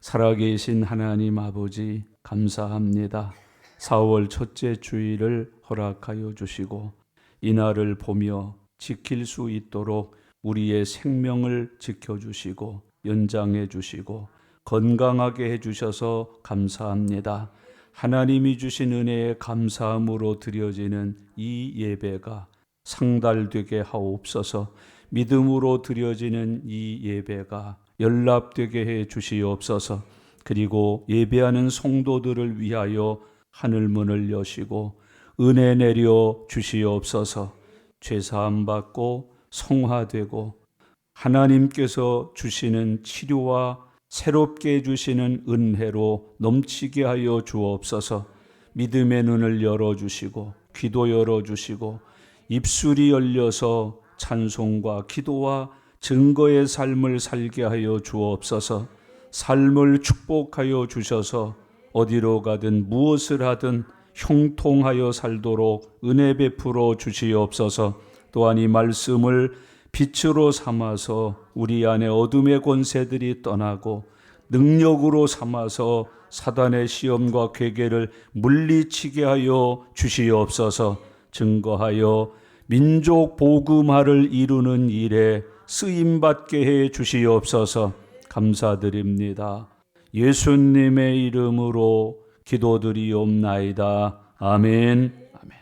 살아계신 하나님 아버지 감사합니다. 4월 첫째 주일을 허락하여 주시고 이날을 보며 지킬 수 있도록 우리의 생명을 지켜주시고 연장해 주시고 건강하게 해주셔서 감사합니다. 하나님이 주신 은혜에 감사함으로 드려지는 이 예배가 상달되게 하옵소서. 믿음으로 드려지는 이 예배가 연락되게 해 주시옵소서. 그리고 예배하는 성도들을 위하여 하늘문을 여시고 은혜 내려 주시옵소서. 죄사함 받고 성화되고 하나님께서 주시는 치료와 새롭게 주시는 은혜로 넘치게 하여 주옵소서. 믿음의 눈을 열어주시고 귀도 열어주시고 입술이 열려서 찬송과 기도와 증거의 삶을 살게 하여 주옵소서. 삶을 축복하여 주셔서 어디로 가든 무엇을 하든 형통하여 살도록 은혜 베풀어 주시옵소서. 또한 이 말씀을 빛으로 삼아서 우리 안에 어둠의 권세들이 떠나고 능력으로 삼아서 사단의 시험과 괴계를 물리치게 하여 주시옵소서. 증거하여 민족 복음화를 이루는 일에 쓰임받게 해 주시옵소서. 감사드립니다. 예수님의 이름으로 기도드리옵나이다. 아멘. 아멘.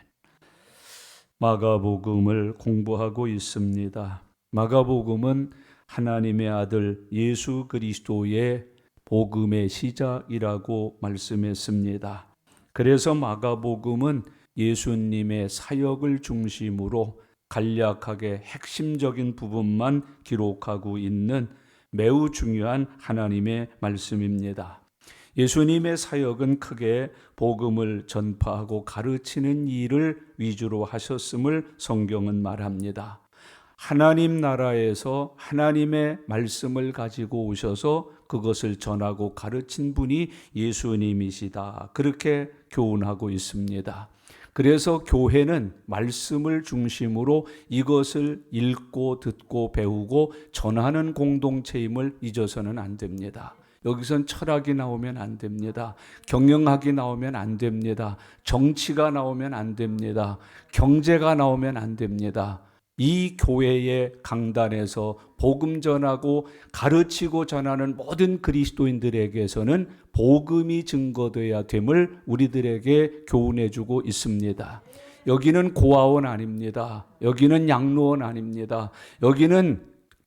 마가복음을 공부하고 있습니다. 마가복음은 하나님의 아들 예수 그리스도의 복음의 시작이라고 말씀했습니다. 그래서 마가복음은 예수님의 사역을 중심으로 간략하게 핵심적인 부분만 기록하고 있는 매우 중요한 하나님의 말씀입니다. 예수님의 사역은 크게 복음을 전파하고 가르치는 일을 위주로 하셨음을 성경은 말합니다. 하나님 나라에서 하나님의 말씀을 가지고 오셔서 그것을 전하고 가르친 분이 예수님이시다. 그렇게 교훈하고 있습니다. 그래서 교회는 말씀을 중심으로 이것을 읽고 듣고 배우고 전하는 공동체임을 잊어서는 안 됩니다. 여기선 철학이 나오면 안 됩니다. 경영학이 나오면 안 됩니다. 정치가 나오면 안 됩니다. 경제가 나오면 안 됩니다. 이 교회의 강단에서 복음 전하고 가르치고 전하는 모든 그리스도인들에게서는 복음이 증거되어야 됨을 우리들에게 교훈해 주고 있습니다. 여기는 고아원 아닙니다. 여기는 양로원 아닙니다. 여기는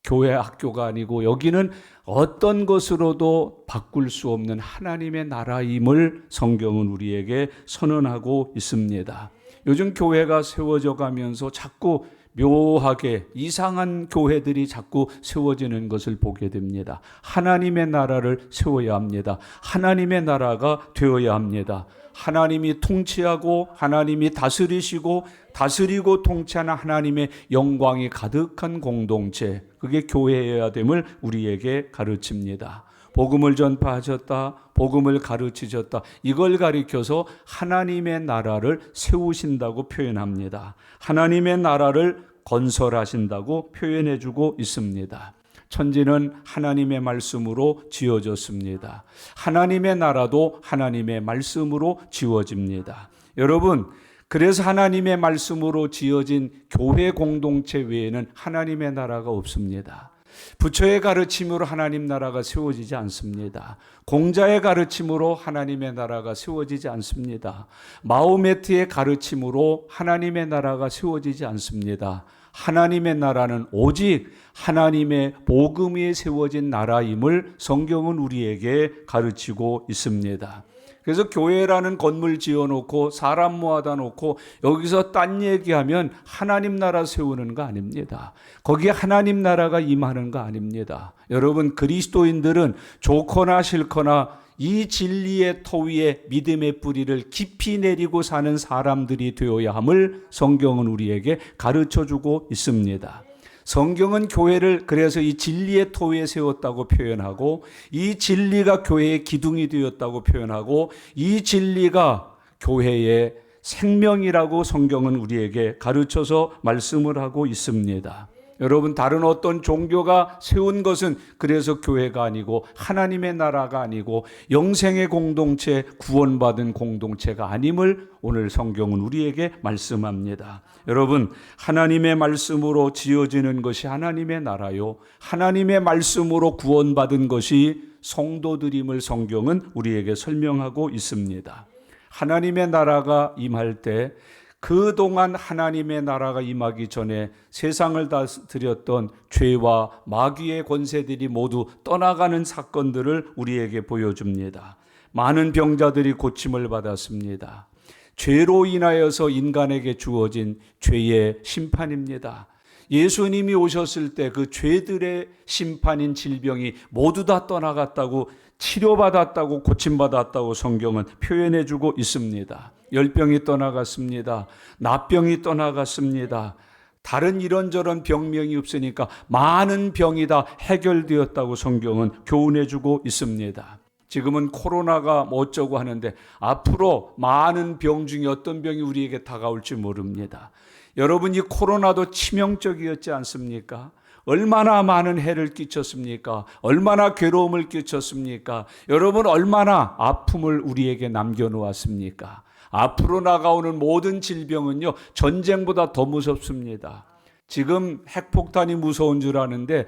교회 학교가 아니고 여기는 어떤 것으로도 바꿀 수 없는 하나님의 나라임을 성경은 우리에게 선언하고 있습니다. 요즘 교회가 세워져 가면서 자꾸 묘하게 이상한 교회들이 자꾸 세워지는 것을 보게 됩니다. 하나님의 나라를 세워야 합니다. 하나님의 나라가 되어야 합니다. 하나님이 통치하고 하나님이 다스리시고 다스리고 통치하는 하나님의 영광이 가득한 공동체, 그게 교회여야 됨을 우리에게 가르칩니다. 복음을 전파하셨다, 복음을 가르치셨다, 이걸 가리켜서 하나님의 나라를 세우신다고 표현합니다. 하나님의 나라를 건설하신다고 표현해주고 있습니다. 천지는 하나님의 말씀으로 지어졌습니다. 하나님의 나라도 하나님의 말씀으로 지어집니다. 여러분, 그래서 하나님의 말씀으로 지어진 교회 공동체 외에는 하나님의 나라가 없습니다. 부처의 가르침으로 하나님 나라가 세워지지 않습니다. 공자의 가르침으로 하나님의 나라가 세워지지 않습니다. 마호메트의 가르침으로 하나님의 나라가 세워지지 않습니다. 하나님의 나라는 오직 하나님의 복음 위에 세워진 나라임을 성경은 우리에게 가르치고 있습니다. 그래서 교회라는 건물 지어놓고 사람 모아다 놓고 여기서 딴 얘기하면 하나님 나라 세우는 거 아닙니다. 거기에 하나님 나라가 임하는 거 아닙니다. 여러분, 그리스도인들은 좋거나 싫거나 이 진리의 터 위에 믿음의 뿌리를 깊이 내리고 사는 사람들이 되어야 함을 성경은 우리에게 가르쳐주고 있습니다. 성경은 교회를 그래서 이 진리의 터 위에 세웠다고 표현하고, 이 진리가 교회의 기둥이 되었다고 표현하고, 이 진리가 교회의 생명이라고 성경은 우리에게 가르쳐서 말씀을 하고 있습니다. 여러분, 다른 어떤 종교가 세운 것은 그래서 교회가 아니고 하나님의 나라가 아니고 영생의 공동체, 구원받은 공동체가 아님을 오늘 성경은 우리에게 말씀합니다. 여러분, 하나님의 말씀으로 지어지는 것이 하나님의 나라요, 하나님의 말씀으로 구원받은 것이 성도들임을 성경은 우리에게 설명하고 있습니다. 하나님의 나라가 임할 때, 그동안 하나님의 나라가 임하기 전에 세상을 다스렸던 죄와 마귀의 권세들이 모두 떠나가는 사건들을 우리에게 보여줍니다. 많은 병자들이 고침을 받았습니다. 죄로 인하여서 인간에게 주어진 죄의 심판입니다. 예수님이 오셨을 때 그 죄들의 심판인 질병이 모두 다 떠나갔다고, 치료받았다고, 고침받았다고 성경은 표현해주고 있습니다. 열병이 떠나갔습니다. 납병이 떠나갔습니다. 다른 이런저런 병명이 없으니까 많은 병이 다 해결되었다고 성경은 교훈해주고 있습니다. 지금은 코로나가 뭐 어쩌고 하는데 앞으로 많은 병 중에 어떤 병이 우리에게 다가올지 모릅니다. 여러분, 이 코로나도 치명적이었지 않습니까? 얼마나 많은 해를 끼쳤습니까? 얼마나 괴로움을 끼쳤습니까? 여러분, 얼마나 아픔을 우리에게 남겨놓았습니까? 앞으로 나가오는 모든 질병은요, 전쟁보다 더 무섭습니다. 지금 핵폭탄이 무서운 줄 아는데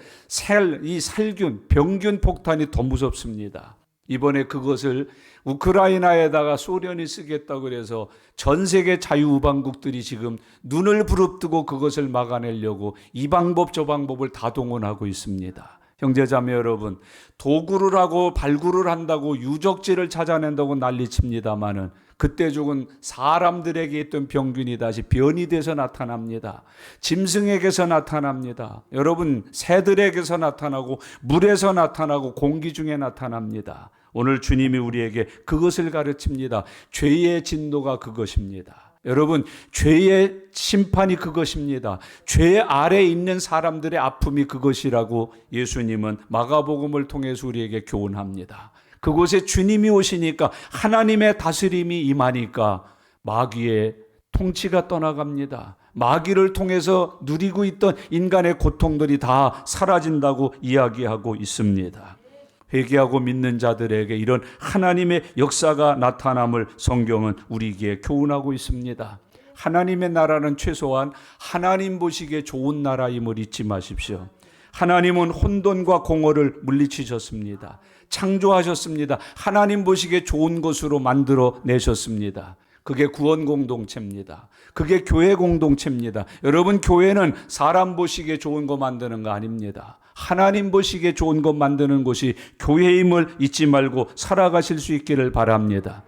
이 살균, 병균 폭탄이 더 무섭습니다. 이번에 그것을 우크라이나에다가 소련이 쓰겠다고 그래서 전 세계 자유우방국들이 지금 눈을 부릅뜨고 그것을 막아내려고 이 방법 저 방법을 다 동원하고 있습니다. 형제자매 여러분, 도구를 하고 발굴을 한다고 유적지를 찾아낸다고 난리칩니다마는 그때 죽은 사람들에게 있던 병균이 다시 변이 돼서 나타납니다. 짐승에게서 나타납니다. 여러분, 새들에게서 나타나고 물에서 나타나고 공기 중에 나타납니다. 오늘 주님이 우리에게 그것을 가르칩니다. 죄의 진노가 그것입니다. 여러분, 죄의 심판이 그것입니다. 죄 아래에 있는 사람들의 아픔이 그것이라고 예수님은 마가복음을 통해서 우리에게 교훈합니다. 그곳에 주님이 오시니까, 하나님의 다스림이 임하니까 마귀의 통치가 떠나갑니다. 마귀를 통해서 누리고 있던 인간의 고통들이 다 사라진다고 이야기하고 있습니다. 회개하고 믿는 자들에게 이런 하나님의 역사가 나타남을 성경은 우리에게 교훈하고 있습니다. 하나님의 나라는 최소한 하나님 보시기에 좋은 나라임을 잊지 마십시오. 하나님은 혼돈과 공허를 물리치셨습니다. 창조하셨습니다. 하나님 보시기에 좋은 것으로 만들어 내셨습니다. 그게 구원 공동체입니다. 그게 교회 공동체입니다. 여러분, 교회는 사람 보시기에 좋은 거 만드는 거 아닙니다. 하나님 보시기에 좋은 것 만드는 곳이 교회임을 잊지 말고 살아가실 수 있기를 바랍니다.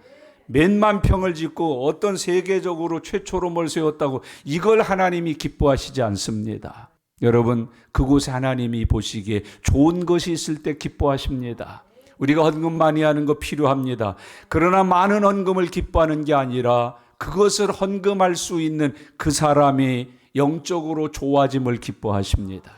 몇만 평을 짓고 어떤 세계적으로 최초로 뭘 세웠다고 이걸 하나님이 기뻐하시지 않습니다. 여러분, 그곳에 하나님이 보시기에 좋은 것이 있을 때 기뻐하십니다. 우리가 헌금 많이 하는 거 필요합니다. 그러나 많은 헌금을 기뻐하는 게 아니라 그것을 헌금할 수 있는 그 사람이 영적으로 좋아짐을 기뻐하십니다.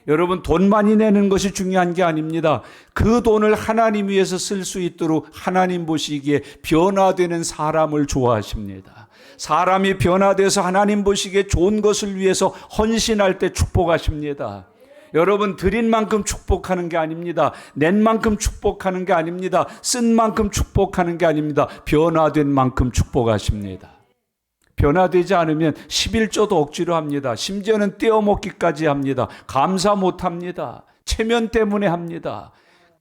여러분, 돈 많이 내는 것이 중요한 게 아닙니다. 그 돈을 하나님 위해서 쓸 수 있도록 하나님 보시기에 변화되는 사람을 좋아하십니다. 사람이 변화돼서 하나님 보시기에 좋은 것을 위해서 헌신할 때 축복하십니다. 여러분, 드린 만큼 축복하는 게 아닙니다. 낸 만큼 축복하는 게 아닙니다. 쓴 만큼 축복하는 게 아닙니다. 변화된 만큼 축복하십니다. 변화되지 않으면 11조도 억지로 합니다. 심지어는 떼어먹기까지 합니다. 감사 못합니다. 체면 때문에 합니다.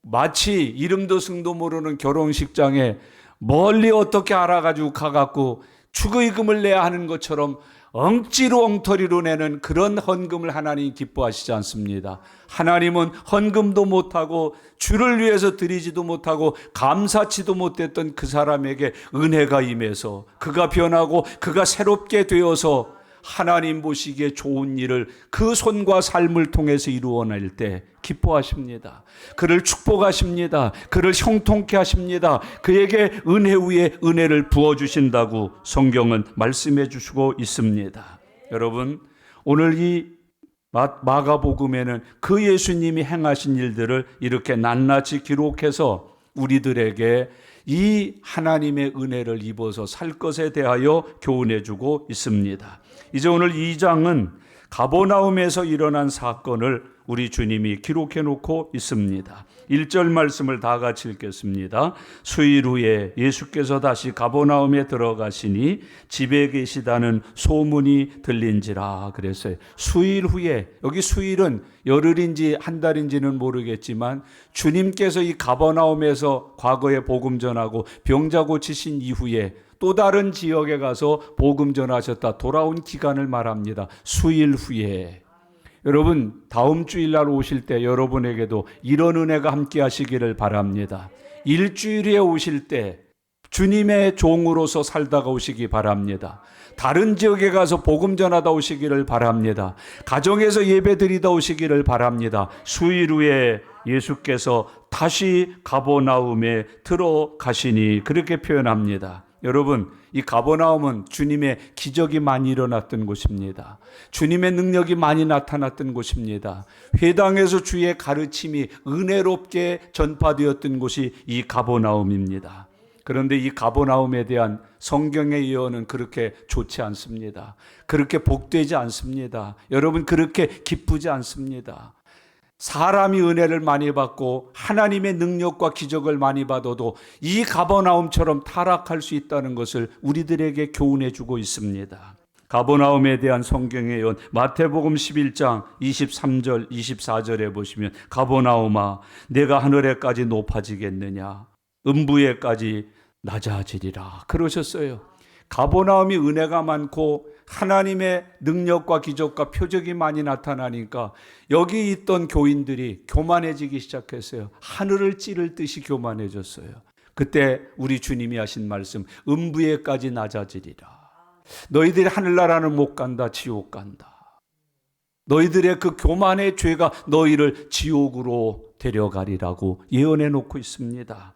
마치 이름도 승도 모르는 결혼식장에 멀리 어떻게 알아가지고 가갖고 축의금을 내야 하는 것처럼 엉치로 엉터리로 내는 그런 헌금을 하나님 기뻐하시지 않습니다. 하나님은 헌금도 못하고 주를 위해서 드리지도 못하고 감사치도 못했던 그 사람에게 은혜가 임해서 그가 변하고 그가 새롭게 되어서 하나님 보시기에 좋은 일을 그 손과 삶을 통해서 이루어낼 때 기뻐하십니다. 그를 축복하십니다. 그를 형통케 하십니다. 그에게 은혜 위에 은혜를 부어주신다고 성경은 말씀해 주시고 있습니다. 여러분, 오늘 이 마가복음에는 그 예수님이 행하신 일들을 이렇게 낱낱이 기록해서 우리들에게 이 하나님의 은혜를 입어서 살 것에 대하여 교훈해 주고 있습니다. 이제 오늘 2장은 가버나움에서 일어난 사건을 우리 주님이 기록해 놓고 있습니다. 1절 말씀을 다 같이 읽겠습니다. 수일 후에 예수께서 다시 가버나움에 들어가시니 집에 계시다는 소문이 들린지라 그랬어요. 수일 후에, 여기 수일은 열흘인지 한 달인지는 모르겠지만 주님께서 이 가버나움에서 과거에 복음 전하고 병자 고치신 이후에 또 다른 지역에 가서 복음 전하셨다 돌아온 기간을 말합니다. 수일 후에. 여러분, 다음 주일날 오실 때 여러분에게도 이런 은혜가 함께 하시기를 바랍니다. 일주일 후에 오실 때 주님의 종으로서 살다가 오시기 바랍니다. 다른 지역에 가서 복음 전하다 오시기를 바랍니다. 가정에서 예배 드리다 오시기를 바랍니다. 수일 후에 예수께서 다시 가버나움에 들어가시니 그렇게 표현합니다. 여러분, 이 가버나움은 주님의 기적이 많이 일어났던 곳입니다. 주님의 능력이 많이 나타났던 곳입니다. 회당에서 주의 가르침이 은혜롭게 전파되었던 곳이 이 가버나움입니다. 그런데 이 가버나움에 대한 성경의 예언은 그렇게 좋지 않습니다. 그렇게 복되지 않습니다. 여러분, 그렇게 기쁘지 않습니다. 사람이 은혜를 많이 받고 하나님의 능력과 기적을 많이 받아도 이 가버나움처럼 타락할 수 있다는 것을 우리들에게 교훈해 주고 있습니다. 가버나움에 대한 성경의 예언 마태복음 11장 23절 24절에 보시면 가버나움아 내가 하늘에까지 높아지겠느냐 음부에까지 낮아지리라 그러셨어요. 가버나움이 은혜가 많고 하나님의 능력과 기적과 표적이 많이 나타나니까 여기 있던 교인들이 교만해지기 시작했어요. 하늘을 찌를 듯이 교만해졌어요. 그때 우리 주님이 하신 말씀 음부에까지 낮아지리라. 너희들이 하늘나라는 못 간다. 지옥 간다. 너희들의 그 교만의 죄가 너희를 지옥으로 데려가리라고 예언해 놓고 있습니다.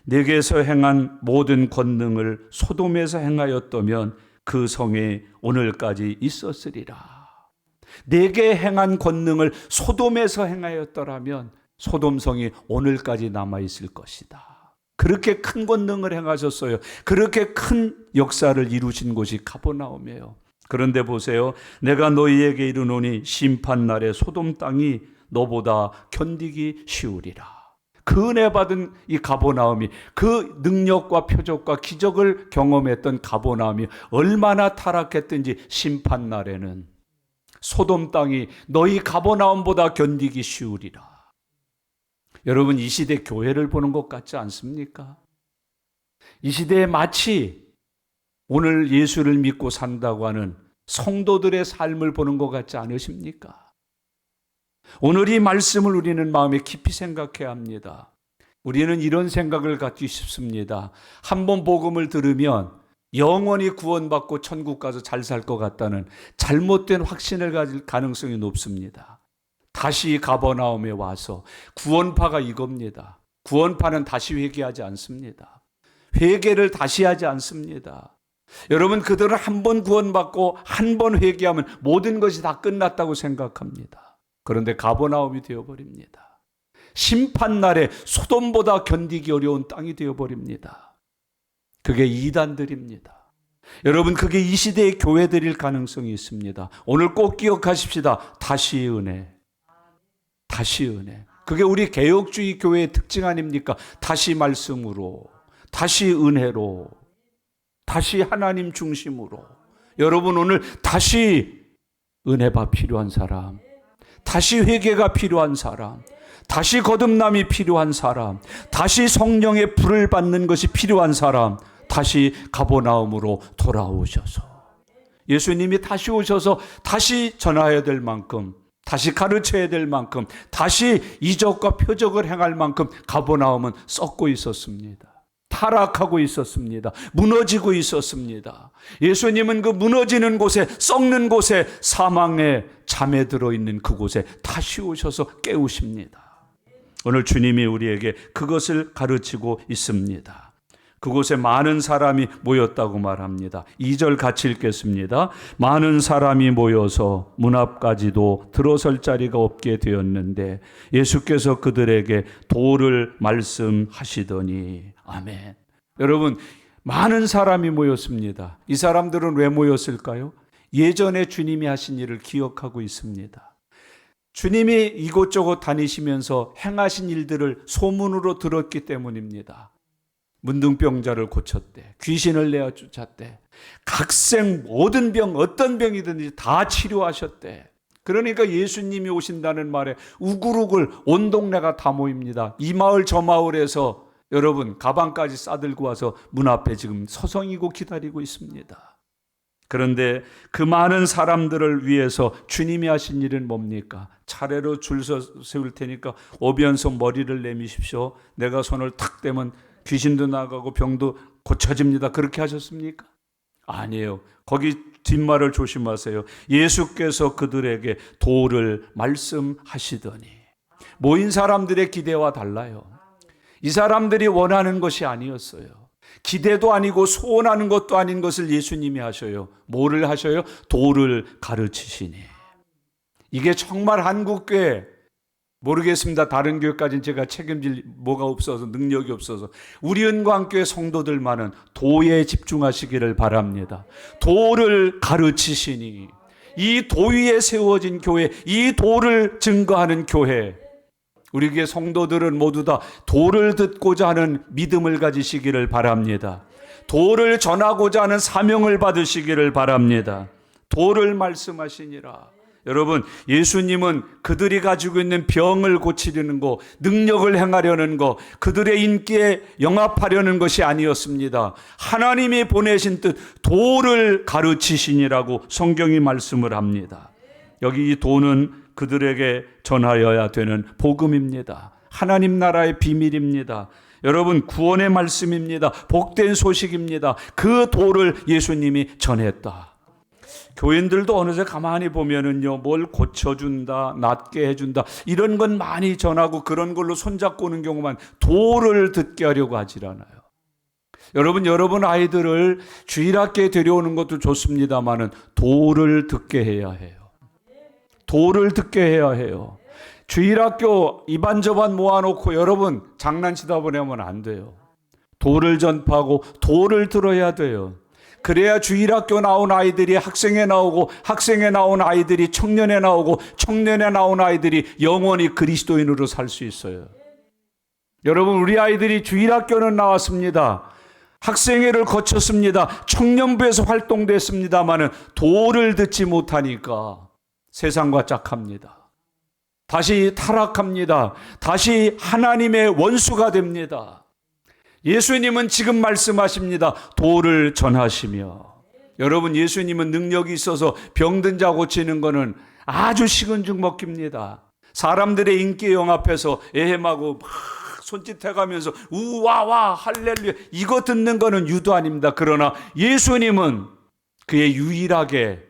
내게서 행한 모든 권능을 소돔에서 행하였다면 그 성에 오늘까지 있었으리라. 내게 행한 권능을 소돔에서 행하였더라면 소돔성이 오늘까지 남아있을 것이다. 그렇게 큰 권능을 행하셨어요. 그렇게 큰 역사를 이루신 곳이 가버나움이에요. 그런데 보세요. 내가 너희에게 이르노니 심판날에 소돔 땅이 너보다 견디기 쉬우리라. 그 은혜 받은 이 가버나움이 그 능력과 표적과 기적을 경험했던 가버나움이 얼마나 타락했든지 심판날에는 소돔 땅이 너희 가버나움보다 견디기 쉬우리라. 여러분, 이 시대 교회를 보는 것 같지 않습니까? 이 시대에 마치 오늘 예수를 믿고 산다고 하는 성도들의 삶을 보는 것 같지 않으십니까? 오늘 이 말씀을 우리는 마음에 깊이 생각해야 합니다. 우리는 이런 생각을 갖기 쉽습니다. 한번 복음을 들으면 영원히 구원받고 천국 가서 잘 살 것 같다는 잘못된 확신을 가질 가능성이 높습니다. 다시 가버나움에 와서 구원파가 이겁니다. 구원파는 다시 회개하지 않습니다. 회개를 다시 하지 않습니다. 여러분, 그들은 한 번 구원받고 한 번 회개하면 모든 것이 다 끝났다고 생각합니다. 그런데 가버나움이 되어버립니다. 심판날에 소돔보다 견디기 어려운 땅이 되어버립니다. 그게 이단들입니다. 여러분, 그게 이 시대의 교회들일 가능성이 있습니다. 오늘 꼭 기억하십시다. 다시 은혜. 다시 은혜. 그게 우리 개혁주의 교회의 특징 아닙니까? 다시 말씀으로, 다시 은혜로, 다시 하나님 중심으로. 여러분, 오늘 다시 은혜가 필요한 사람, 다시 회개가 필요한 사람, 다시 거듭남이 필요한 사람, 다시 성령의 불을 받는 것이 필요한 사람, 다시 가버나움으로 돌아오셔서 예수님이 다시 오셔서 다시 전하여야 될 만큼, 다시 가르쳐야 될 만큼, 다시 이적과 표적을 행할 만큼 가버나움은 썩고 있었습니다. 타락하고 있었습니다. 무너지고 있었습니다. 예수님은 그 무너지는 곳에, 썩는 곳에, 사망의 잠에 들어있는 그곳에 다시 오셔서 깨우십니다. 오늘 주님이 우리에게 그것을 가르치고 있습니다. 그곳에 많은 사람이 모였다고 말합니다. 2절 같이 읽겠습니다. 많은 사람이 모여서 문 앞까지도 들어설 자리가 없게 되었는데 예수께서 그들에게 도를 말씀하시더니 아멘. 여러분, 많은 사람이 모였습니다. 이 사람들은 왜 모였을까요? 예전에 주님이 하신 일을 기억하고 있습니다. 주님이 이곳저곳 다니시면서 행하신 일들을 소문으로 들었기 때문입니다. 문둥병자를 고쳤대, 귀신을 내어 쫓았대, 각생 모든 병, 어떤 병이든지 다 치료하셨대. 그러니까 예수님이 오신다는 말에 우글우글 온 동네가 다 모입니다. 이 마을 저 마을에서 여러분 가방까지 싸들고 와서 문 앞에 지금 서성이고 기다리고 있습니다. 그런데 그 많은 사람들을 위해서 주님이 하신 일은 뭡니까? 차례로 줄 세울 테니까 오변석 머리를 내미십시오. 내가 손을 탁 대면 귀신도 나가고 병도 고쳐집니다. 그렇게 하셨습니까? 아니에요. 거기 뒷말을 조심하세요. 예수께서 그들에게 도를 말씀하시더니, 모인 사람들의 기대와 달라요. 이 사람들이 원하는 것이 아니었어요. 기대도 아니고 소원하는 것도 아닌 것을 예수님이 하셔요. 뭐를 하셔요? 도를 가르치시니. 이게 정말 한국교회, 모르겠습니다. 다른 교회까지는 제가 책임질 뭐가 없어서, 능력이 없어서. 우리 은광교회 성도들만은 도에 집중하시기를 바랍니다. 도를 가르치시니, 이 도 위에 세워진 교회, 이 도를 증거하는 교회, 우리 교회 성도들은 모두 다 도를 듣고자 하는 믿음을 가지시기를 바랍니다. 도를 전하고자 하는 사명을 받으시기를 바랍니다. 도를 말씀하시니라. 여러분, 예수님은 그들이 가지고 있는 병을 고치려는 거, 능력을 행하려는 거, 그들의 인기에 영합하려는 것이 아니었습니다. 하나님이 보내신 뜻, 도를 가르치시니라고 성경이 말씀을 합니다. 여기 이 도는 그들에게 전하여야 되는 복음입니다. 하나님 나라의 비밀입니다. 여러분, 구원의 말씀입니다. 복된 소식입니다. 그 도를 예수님이 전했다. 교인들도 어느새 가만히 보면은요, 뭘 고쳐준다, 낫게 해준다, 이런 건 많이 전하고 그런 걸로 손잡고 오는 경우만, 도를 듣게 하려고 하질 않아요. 여러분 아이들을 주일학교에 데려오는 것도 좋습니다만은 도를 듣게 해야 해요. 도를 듣게 해야 해요. 주일학교 이반저반 모아놓고 여러분 장난치다 보내면 안 돼요. 도를 전파하고 도를 들어야 돼요. 그래야 주일학교 나온 아이들이 학생에 나오고, 학생에 나온 아이들이 청년에 나오고, 청년에 나온 아이들이 영원히 그리스도인으로 살 수 있어요. 여러분, 우리 아이들이 주일학교는 나왔습니다. 학생회를 거쳤습니다. 청년부에서 활동됐습니다마는 도를 듣지 못하니까 세상과 짝합니다. 다시 타락합니다. 다시 하나님의 원수가 됩니다. 예수님은 지금 말씀하십니다. 도를 전하시며. 여러분, 예수님은 능력이 있어서 병든 자 고치는 거는 아주 식은죽 먹깁니다. 사람들의 인기에 영합해서 에헴하고 막 손짓해가면서 우와와 할렐루야, 이거 듣는 거는 유도 아닙니다. 그러나 예수님은 그의 유일하게,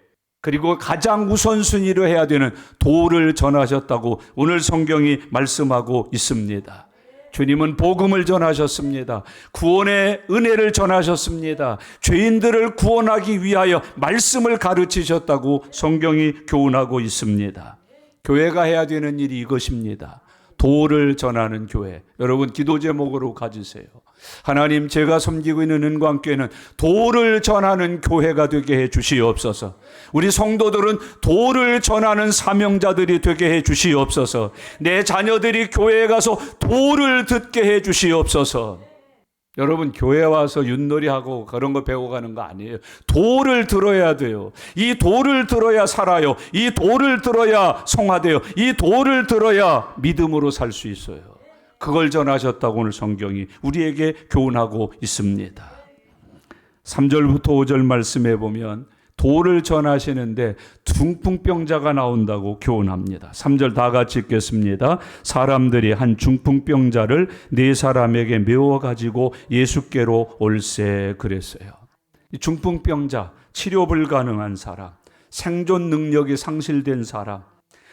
그리고 가장 우선순위로 해야 되는 도를 전하셨다고 오늘 성경이 말씀하고 있습니다. 주님은 복음을 전하셨습니다. 구원의 은혜를 전하셨습니다. 죄인들을 구원하기 위하여 말씀을 가르치셨다고 성경이 교훈하고 있습니다. 교회가 해야 되는 일이 이것입니다. 도를 전하는 교회. 여러분, 기도 제목으로 가지세요. 하나님, 제가 섬기고 있는 은광교회는 도를 전하는 교회가 되게 해 주시옵소서. 우리 성도들은 도를 전하는 사명자들이 되게 해 주시옵소서. 내 자녀들이 교회에 가서 도를 듣게 해 주시옵소서. 여러분, 교회 와서 윷놀이하고 그런 거 배우고 가는 거 아니에요. 도를 들어야 돼요. 이 도를 들어야 살아요. 이 도를 들어야 성화돼요. 이 도를 들어야 믿음으로 살 수 있어요. 그걸 전하셨다고 오늘 성경이 우리에게 교훈하고 있습니다. 3절부터 5절 말씀해 보면 도를 전하시는데 중풍병자가 나온다고 교훈합니다. 3절 다 같이 읽겠습니다. 사람들이 한 중풍병자를 네 사람에게 메워가지고 예수께로 올세 그랬어요. 이 중풍병자, 치료 불가능한 사람, 생존 능력이 상실된 사람,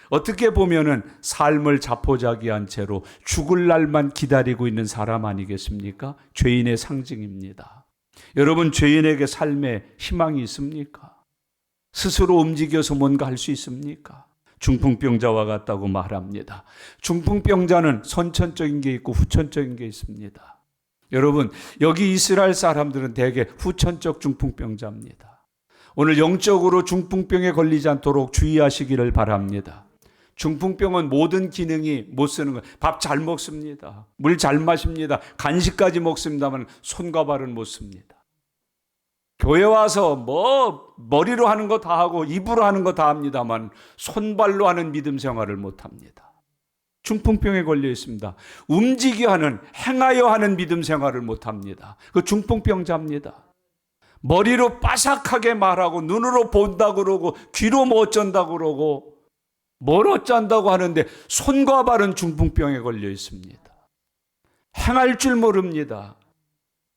어떻게 보면은 삶을 자포자기한 채로 죽을 날만 기다리고 있는 사람 아니겠습니까? 죄인의 상징입니다. 여러분, 죄인에게 삶에 희망이 있습니까? 스스로 움직여서 뭔가 할 수 있습니까? 중풍병자와 같다고 말합니다. 중풍병자는 선천적인 게 있고 후천적인 게 있습니다. 여러분, 여기 이스라엘 사람들은 대개 후천적 중풍병자입니다. 오늘 영적으로 중풍병에 걸리지 않도록 주의하시기를 바랍니다. 중풍병은 모든 기능이 못 쓰는 거예요. 밥 잘 먹습니다. 물 잘 마십니다. 간식까지 먹습니다만 손과 발은 못 씁니다. 교회 와서 머리로 하는 거 다 하고 입으로 하는 거 다 합니다만 손발로 하는 믿음 생활을 못 합니다. 중풍병에 걸려 있습니다. 움직여 하는, 행하여 하는 믿음 생활을 못 합니다. 그 중풍병자입니다. 머리로 빠삭하게 말하고 눈으로 본다고 그러고 귀로 뭐 어쩐다고 그러고 뭘 어쩐다고 하는데 손과 발은 중풍병에 걸려 있습니다. 행할 줄 모릅니다.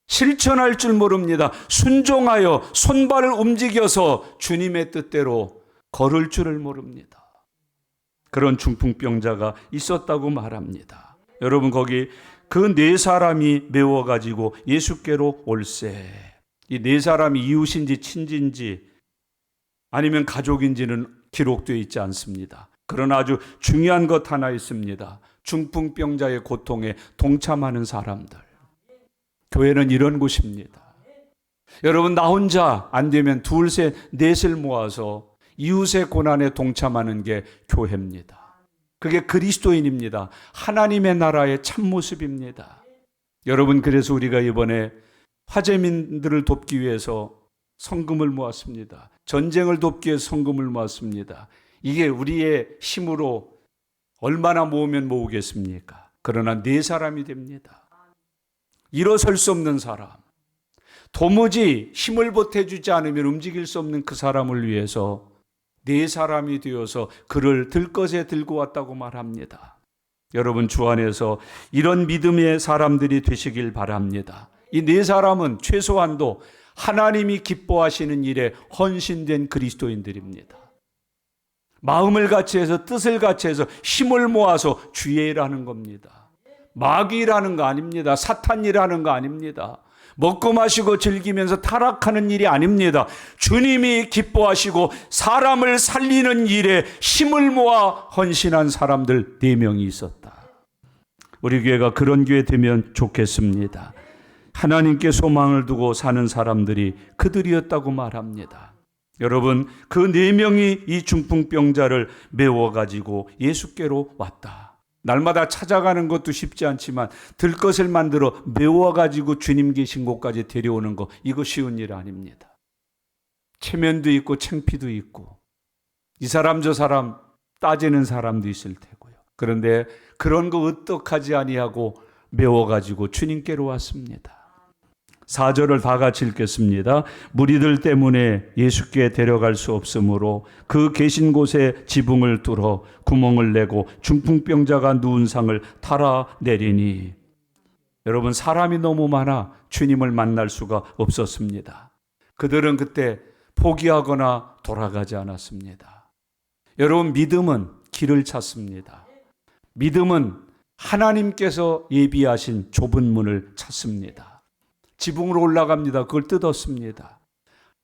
실천할 줄 모릅니다. 순종하여 손발을 움직여서 주님의 뜻대로 걸을 줄을 모릅니다. 그런 중풍병자가 있었다고 말합니다. 여러분, 거기 그 네 사람이 메워가지고 예수께로 올세. 이 네 사람이 이웃인지 친지인지 아니면 가족인지는 기록되어 있지 않습니다. 그러나 아주 중요한 것 하나 있습니다. 중풍병자의 고통에 동참하는 사람들. 교회는 이런 곳입니다. 여러분, 나 혼자 안 되면 둘, 셋, 넷을 모아서 이웃의 고난에 동참하는 게 교회입니다. 그게 그리스도인입니다. 하나님의 나라의 참모습입니다. 여러분, 그래서 우리가 이번에 화재민들을 돕기 위해서 성금을 모았습니다. 전쟁을 돕기 위해서 성금을 모았습니다. 이게 우리의 힘으로 얼마나 모으면 모으겠습니까? 그러나 네 사람이 됩니다. 일어설 수 없는 사람, 도무지 힘을 보태주지 않으면 움직일 수 없는 그 사람을 위해서 네 사람이 되어서 그를 들것에 들고 왔다고 말합니다. 여러분, 주 안에서 이런 믿음의 사람들이 되시길 바랍니다. 이 네 사람은 최소한도 하나님이 기뻐하시는 일에 헌신된 그리스도인들입니다. 마음을 같이 해서 뜻을 같이 해서 힘을 모아서 주의 일하는 겁니다. 마귀라는 거 아닙니다. 사탄이라는 거 아닙니다. 먹고 마시고 즐기면서 타락하는 일이 아닙니다. 주님이 기뻐하시고 사람을 살리는 일에 힘을 모아 헌신한 사람들 4명이 있었다. 우리 교회가 그런 교회 되면 좋겠습니다. 하나님께 소망을 두고 사는 사람들이 그들이었다고 말합니다. 여러분, 그 4명이 이 중풍병자를 메워가지고 예수께로 왔다. 날마다 찾아가는 것도 쉽지 않지만 들것을 만들어 메워가지고 주님 계신 곳까지 데려오는 거, 이거 쉬운 일 아닙니다. 체면도 있고 창피도 있고 이 사람 저 사람 따지는 사람도 있을 테고요. 그런데 그런 거 으떡하지 아니하고 메워가지고 주님께로 왔습니다. 4절을 다 같이 읽겠습니다. 무리들 때문에 예수께 데려갈 수 없으므로 그 계신 곳에 지붕을 뚫어 구멍을 내고 중풍병자가 누운 상을 탈아 내리니. 여러분, 사람이 너무 많아 주님을 만날 수가 없었습니다. 그들은 그때 포기하거나 돌아가지 않았습니다. 여러분, 믿음은 길을 찾습니다. 믿음은 하나님께서 예비하신 좁은 문을 찾습니다. 지붕으로 올라갑니다. 그걸 뜯었습니다.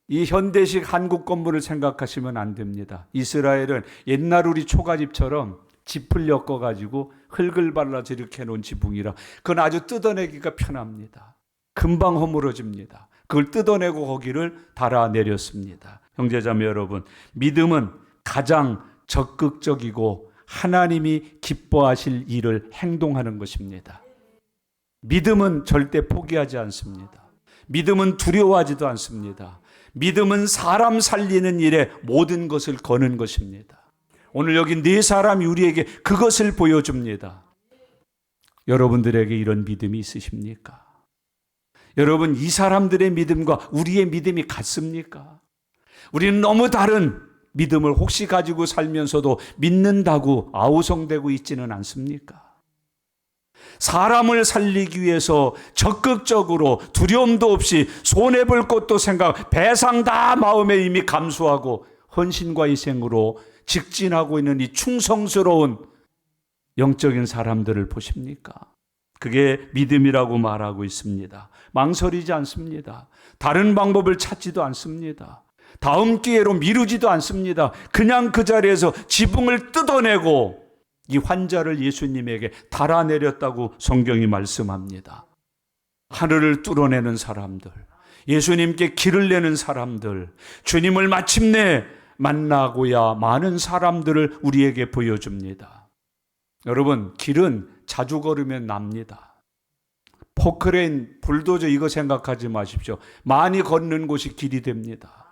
이 현대식 한국 건물을 생각하시면 안 됩니다. 이스라엘은 옛날 우리 초가집처럼 짚을 엮어가지고 흙을 발라서 이렇게 해놓은 지붕이라 그건 아주 뜯어내기가 편합니다. 금방 허물어집니다. 그걸 뜯어내고 거기를 달아내렸습니다. 형제자매 여러분, 믿음은 가장 적극적이고 하나님이 기뻐하실 일을 행동하는 것입니다. 믿음은 절대 포기하지 않습니다. 믿음은 두려워하지도 않습니다. 믿음은 사람 살리는 일에 모든 것을 거는 것입니다. 오늘 여기 4사람이 우리에게 그것을 보여줍니다. 여러분들에게 이런 믿음이 있으십니까? 여러분, 이 사람들의 믿음과 우리의 믿음이 같습니까? 우리는 너무 다른 믿음을 혹시 가지고 살면서도 믿는다고 아우성되고 있지는 않습니까? 사람을 살리기 위해서 적극적으로 두려움도 없이 손해볼 것도 생각, 배상 다 마음에 이미 감수하고 헌신과 희생으로 직진하고 있는 이 충성스러운 영적인 사람들을 보십니까? 그게 믿음이라고 말하고 있습니다. 망설이지 않습니다. 다른 방법을 찾지도 않습니다. 다음 기회로 미루지도 않습니다. 그냥 그 자리에서 지붕을 뜯어내고 이 환자를 예수님에게 달아내렸다고 성경이 말씀합니다. 하늘을 뚫어내는 사람들, 예수님께 길을 내는 사람들, 주님을 마침내 만나고야 많은 사람들을 우리에게 보여줍니다. 여러분, 길은 자주 걸으면 납니다. 포크레인, 불도저 이거 생각하지 마십시오. 많이 걷는 곳이 길이 됩니다.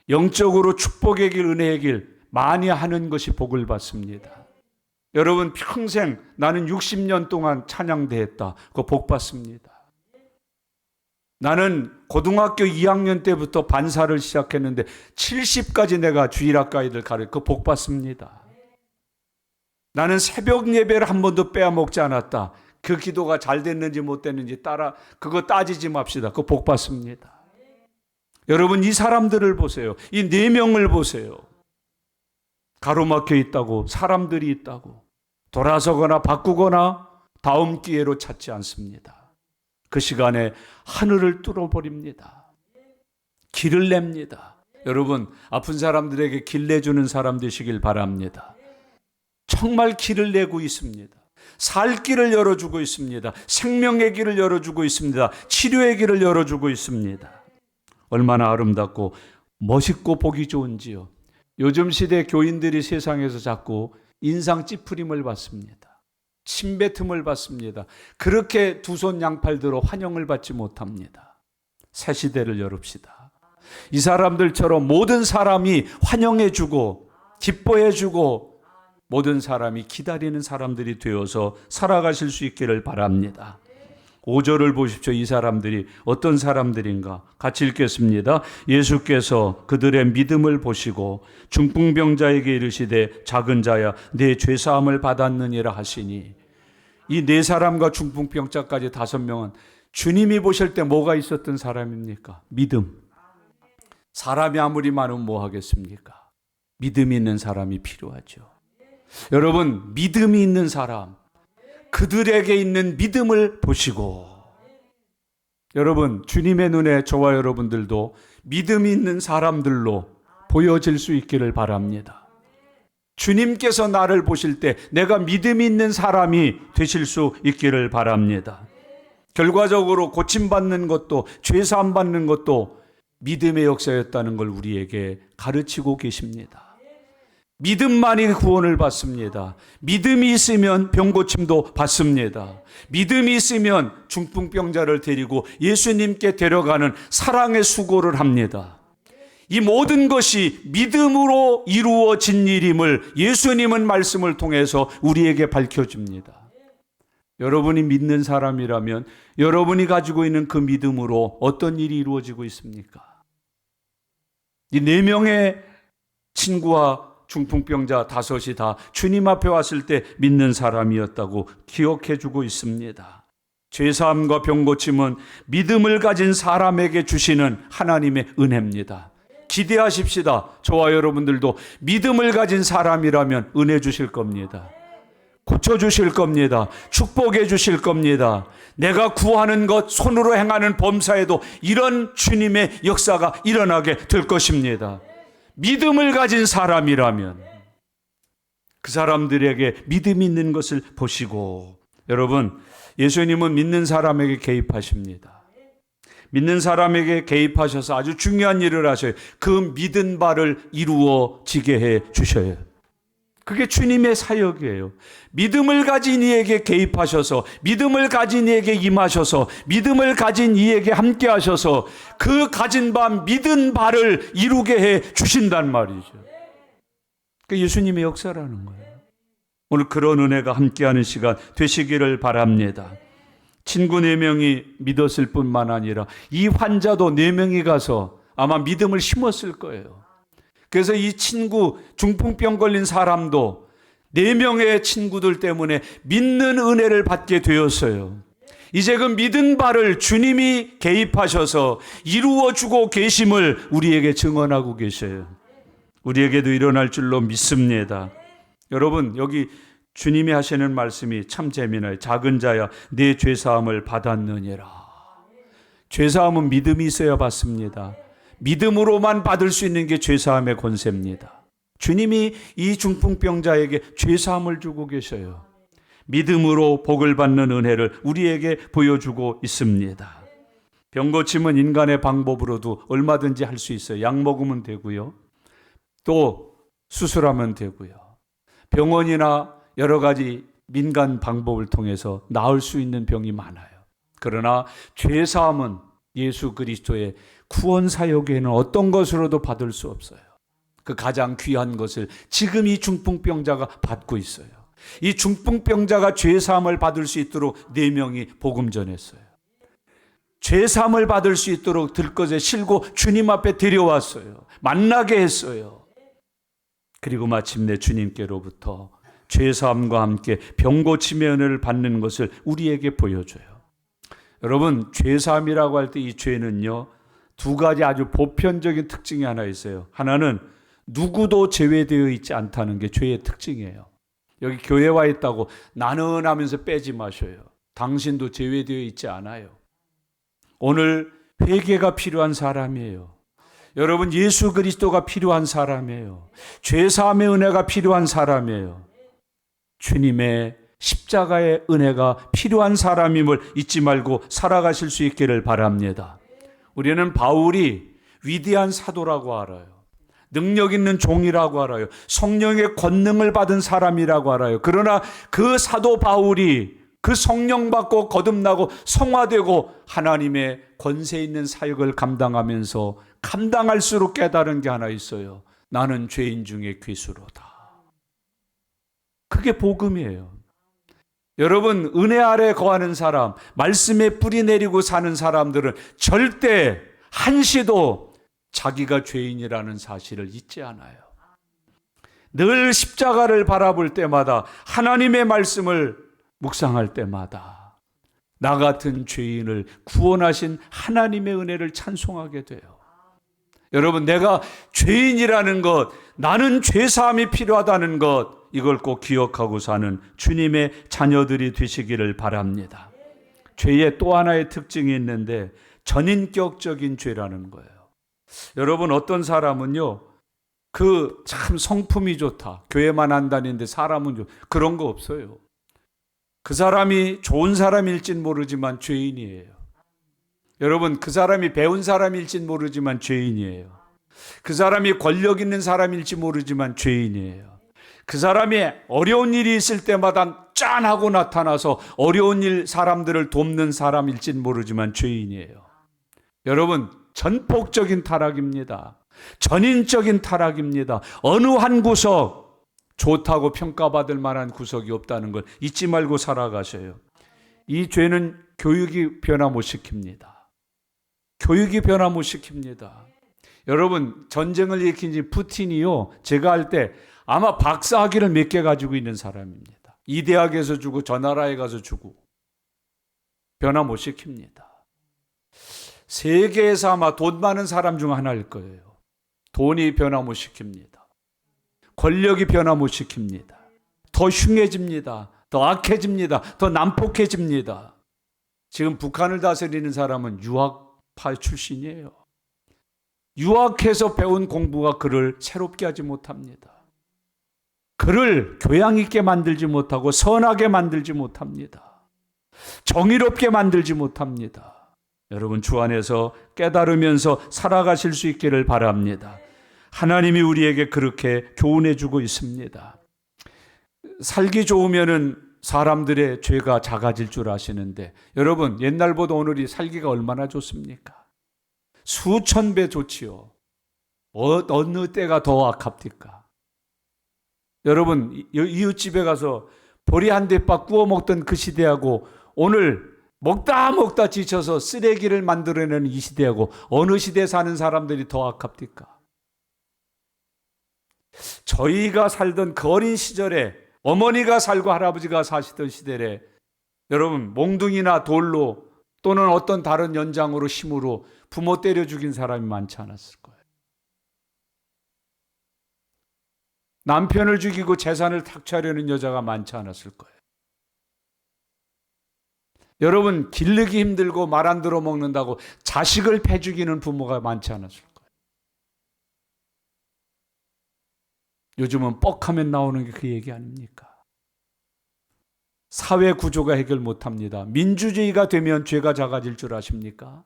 영적으로 축복의 길, 은혜의 길 많이 하는 것이 복을 받습니다. 여러분, 평생 나는 60년 동안 찬양대 했다. 그거 복 받습니다. 나는 고등학교 2학년 때부터 반사를 시작했는데 70까지 내가 주일학과이들 가르쳐 그거 복 받습니다. 나는 새벽 예배를 한 번도 빼앗먹지 않았다. 그 기도가 잘 됐는지 못 됐는지 그거 따지지 맙시다. 그거 복 받습니다. 여러분, 이 사람들을 보세요. 이 4명을 보세요. 가로막혀 있다고, 사람들이 있다고, 돌아서거나 바꾸거나 다음 기회로 찾지 않습니다. 그 시간에 하늘을 뚫어버립니다. 길을 냅니다. 여러분, 아픈 사람들에게 길 내주는 사람 되시길 바랍니다. 정말 길을 내고 있습니다. 살 길을 열어주고 있습니다. 생명의 길을 열어주고 있습니다. 치료의 길을 열어주고 있습니다. 얼마나 아름답고 멋있고 보기 좋은지요. 요즘 시대 교인들이 세상에서 자꾸 인상 찌푸림을 받습니다. 침뱉음을 받습니다. 그렇게 두 손 양팔 들어 환영을 받지 못합니다. 새 시대를 열읍시다. 이 사람들처럼 모든 사람이 환영해주고 기뻐해주고 모든 사람이 기다리는 사람들이 되어서 살아가실 수 있기를 바랍니다. 5절을 보십시오. 이 사람들이 어떤 사람들인가? 같이 읽겠습니다. 예수께서 그들의 믿음을 보시고 중풍병자에게 이르시되 작은 자야 내 죄사함을 받았느니라 하시니, 이 4사람과 중풍병자까지 5명은 주님이 보실 때 뭐가 있었던 사람입니까? 믿음. 사람이 아무리 많으면 뭐 하겠습니까? 믿음이 있는 사람이 필요하죠. 여러분, 믿음이 있는 사람, 그들에게 있는 믿음을 보시고, 여러분, 주님의 눈에 저와 여러분들도 믿음이 있는 사람들로 보여질 수 있기를 바랍니다. 주님께서 나를 보실 때 내가 믿음이 있는 사람이 되실 수 있기를 바랍니다. 결과적으로 고침받는 것도, 죄사함 받는 것도 믿음의 역사였다는 걸 우리에게 가르치고 계십니다. 믿음만이 구원을 받습니다. 믿음이 있으면 병고침도 받습니다. 믿음이 있으면 중풍병자를 데리고 예수님께 데려가는 사랑의 수고를 합니다. 이 모든 것이 믿음으로 이루어진 일임을 예수님은 말씀을 통해서 우리에게 밝혀줍니다. 여러분이 믿는 사람이라면 여러분이 가지고 있는 그 믿음으로 어떤 일이 이루어지고 있습니까? 이 4명의 친구와 중풍병자 5이 다 주님 앞에 왔을 때 믿는 사람이었다고 기억해 주고 있습니다. 죄사함과 병고침은 믿음을 가진 사람에게 주시는 하나님의 은혜입니다. 기대하십시다. 저와 여러분들도 믿음을 가진 사람이라면 은혜 주실 겁니다. 고쳐주실 겁니다. 축복해 주실 겁니다. 내가 구하는 것, 손으로 행하는 범사에도 이런 주님의 역사가 일어나게 될 것입니다. 믿음을 가진 사람이라면 그 사람들에게 믿음이 있는 것을 보시고, 여러분, 예수님은 믿는 사람에게 개입하십니다. 믿는 사람에게 개입하셔서 아주 중요한 일을 하셔요. 그 믿은 바를 이루어지게 해 주셔요. 그게 주님의 사역이에요. 믿음을 가진 이에게 개입하셔서, 믿음을 가진 이에게 임하셔서, 믿음을 가진 이에게 함께 하셔서 그 가진 바, 믿은 바를 이루게 해 주신단 말이죠. 그 예수님의 역사라는 거예요. 오늘 그런 은혜가 함께하는 시간 되시기를 바랍니다. 친구 4명이 믿었을 뿐만 아니라 이 환자도 4명이 가서 아마 믿음을 심었을 거예요. 그래서 이 친구, 중풍병 걸린 사람도 4명의 친구들 때문에 믿는 은혜를 받게 되었어요. 이제 그 믿은 바를 주님이 개입하셔서 이루어주고 계심을 우리에게 증언하고 계셔요. 우리에게도 일어날 줄로 믿습니다. 여러분, 여기 주님이 하시는 말씀이 참 재미나요. 작은 자야 내 죄사함을 받았느니라. 죄사함은 믿음이 있어야 받습니다. 믿음으로만 받을 수 있는 게 죄사함의 권세입니다. 주님이 이 중풍병자에게 죄사함을 주고 계셔요. 믿음으로 복을 받는 은혜를 우리에게 보여주고 있습니다. 병 고침은 인간의 방법으로도 얼마든지 할 수 있어요. 약 먹으면 되고요. 또 수술하면 되고요. 병원이나 여러 가지 민간 방법을 통해서 나을 수 있는 병이 많아요. 그러나 죄사함은 예수 그리스도의 구원 사역에는 어떤 것으로도 받을 수 없어요. 그 가장 귀한 것을 지금 이 중풍병자가 받고 있어요. 이 중풍병자가 죄사함을 받을 수 있도록 4명이 복음 전했어요. 죄사함을 받을 수 있도록 들것에 실고 주님 앞에 데려왔어요. 만나게 했어요. 그리고 마침내 주님께로부터 죄사함과 함께 병고침의 은혜를 받는 것을 우리에게 보여줘요. 여러분, 죄사함이라고 할 때 이 죄는요, 2가지 아주 보편적인 특징이 하나 있어요. 하나는 누구도 제외되어 있지 않다는 게 죄의 특징이에요. 여기 교회 와 있다고 나는하면서 빼지 마셔요. 당신도 제외되어 있지 않아요. 오늘 회개가 필요한 사람이에요. 여러분, 예수 그리스도가 필요한 사람이에요. 죄사함의 은혜가 필요한 사람이에요. 주님의 십자가의 은혜가 필요한 사람임을 잊지 말고 살아가실 수 있기를 바랍니다. 우리는 바울이 위대한 사도라고 알아요. 능력 있는 종이라고 알아요. 성령의 권능을 받은 사람이라고 알아요. 그러나 그 사도 바울이 그 성령 받고 거듭나고 성화되고 하나님의 권세 있는 사역을 감당하면서 감당할수록 깨달은 게 하나 있어요. 나는 죄인 중에 괴수로다. 그게 복음이에요. 여러분, 은혜 아래 거하는 사람, 말씀에 뿌리 내리고 사는 사람들은 절대 한시도 자기가 죄인이라는 사실을 잊지 않아요. 늘 십자가를 바라볼 때마다, 하나님의 말씀을 묵상할 때마다 나 같은 죄인을 구원하신 하나님의 은혜를 찬송하게 돼요. 여러분, 내가 죄인이라는 것, 나는 죄사함이 필요하다는 것, 이걸 꼭 기억하고 사는 주님의 자녀들이 되시기를 바랍니다. 죄의 또 하나의 특징이 있는데 전인격적인 죄라는 거예요. 여러분, 어떤 사람은요, 참 성품이 좋다, 교회만 안 다니는데 사람은 그런 거 없어요. 그 사람이 좋은 사람일진 모르지만 죄인이에요. 여러분, 그 사람이 배운 사람일진 모르지만 죄인이에요. 그 사람이 권력 있는 사람일지 모르지만 죄인이에요. 그 사람이 어려운 일이 있을 때마다 짠 하고 나타나서 어려운 일 사람들을 돕는 사람일진 모르지만 죄인이에요. 여러분, 전폭적인 타락입니다. 전인적인 타락입니다. 어느 한 구석 좋다고 평가받을 만한 구석이 없다는 걸 잊지 말고 살아가셔요. 이 죄는 교육이 변화 못 시킵니다. 교육이 변화 못 시킵니다. 여러분, 전쟁을 일으킨 푸틴이요, 제가 할 때 아마 박사학위를 몇 개 가지고 있는 사람입니다. 이 대학에서 주고 저 나라에 가서 주고 변화 못 시킵니다. 세계에서 아마 돈 많은 사람 중 하나일 거예요. 돈이 변화 못 시킵니다. 권력이 변화 못 시킵니다. 더 흉해집니다. 더 악해집니다. 더 난폭해집니다. 지금 북한을 다스리는 사람은 유학파 출신이에요. 유학해서 배운 공부가 그를 새롭게 하지 못합니다. 그를 교양 있게 만들지 못하고 선하게 만들지 못합니다. 정의롭게 만들지 못합니다. 여러분, 주 안에서 깨달으면서 살아가실 수 있기를 바랍니다. 하나님이 우리에게 그렇게 교훈해 주고 있습니다. 살기 좋으면은 사람들의 죄가 작아질 줄 아시는데, 여러분, 옛날보다 오늘이 살기가 얼마나 좋습니까? 수천 배 좋지요. 어느 때가 더 악합니까? 여러분, 이웃집에 가서 보리 한 대밥 구워 먹던 그 시대하고 오늘 먹다 지쳐서 쓰레기를 만들어내는 이 시대하고 어느 시대에 사는 사람들이 더 악합니까? 저희가 살던 그 어린 시절에, 어머니가 살고 할아버지가 사시던 시대에 여러분, 몽둥이나 돌로 또는 어떤 다른 연장으로 힘으로 부모 때려 죽인 사람이 많지 않았을 거예요. 남편을 죽이고 재산을 탁취하려는 여자가 많지 않았을 거예요. 여러분, 기르기 힘들고 말 안 들어 먹는다고 자식을 패 죽이는 부모가 많지 않았을 거예요. 요즘은 뻑하면 나오는 게 그 얘기 아닙니까? 사회 구조가 해결 못합니다. 민주주의가 되면 죄가 작아질 줄 아십니까?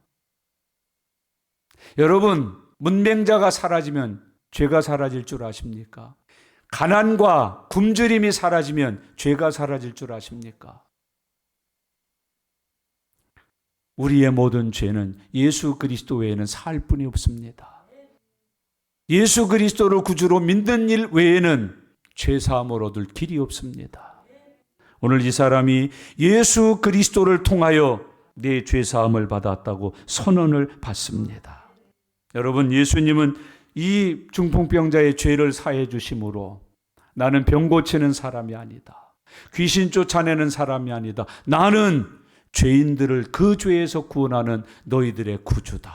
여러분, 문맹자가 사라지면 죄가 사라질 줄 아십니까? 가난과 굶주림이 사라지면 죄가 사라질 줄 아십니까? 우리의 모든 죄는 예수 그리스도 외에는 살 뿐이 없습니다. 예수 그리스도를 구주로 믿는 일 외에는 죄 사함을 얻을 길이 없습니다. 오늘 이 사람이 예수 그리스도를 통하여 내 죄 사함을 받았다고 선언을 받습니다. 여러분, 예수님은 이 중풍병자의 죄를 사해 주심으로 나는 병 고치는 사람이 아니다. 귀신 쫓아내는 사람이 아니다. 나는 죄인들을 그 죄에서 구원하는 너희들의 구주다.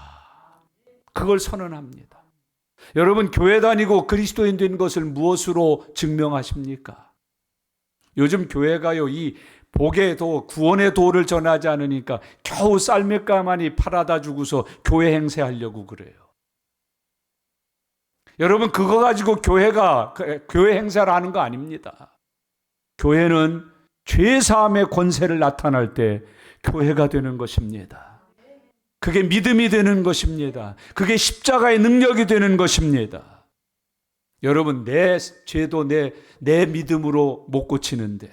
그걸 선언합니다. 여러분, 교회 다니고 그리스도인 된 것을 무엇으로 증명하십니까? 요즘 교회가요, 이 복의 도, 구원의 도를 전하지 않으니까 겨우 쌀 몇 가마니 팔아다 주고서 교회 행세하려고 그래요. 여러분, 그거 가지고 교회 행사를 하는 거 아닙니다. 교회는 죄 사함의 권세를 나타날 때 교회가 되는 것입니다. 그게 믿음이 되는 것입니다. 그게 십자가의 능력이 되는 것입니다. 여러분, 내 죄도 내 믿음으로 못 고치는데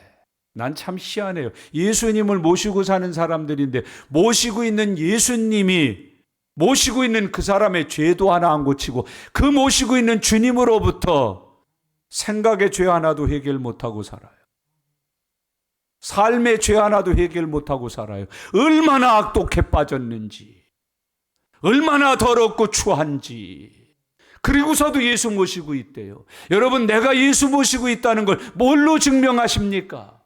난 참 희한해요. 예수님을 모시고 사는 사람들인데 모시고 있는 예수님이 모시고 있는 그 사람의 죄도 하나 안 고치고 그 모시고 있는 주님으로부터 생각의 죄 하나도 해결 못하고 살아요. 삶의 죄 하나도 해결 못하고 살아요. 얼마나 악독해 빠졌는지, 얼마나 더럽고 추한지. 그리고서도 예수 모시고 있대요. 여러분, 내가 예수 모시고 있다는 걸 뭘로 증명하십니까?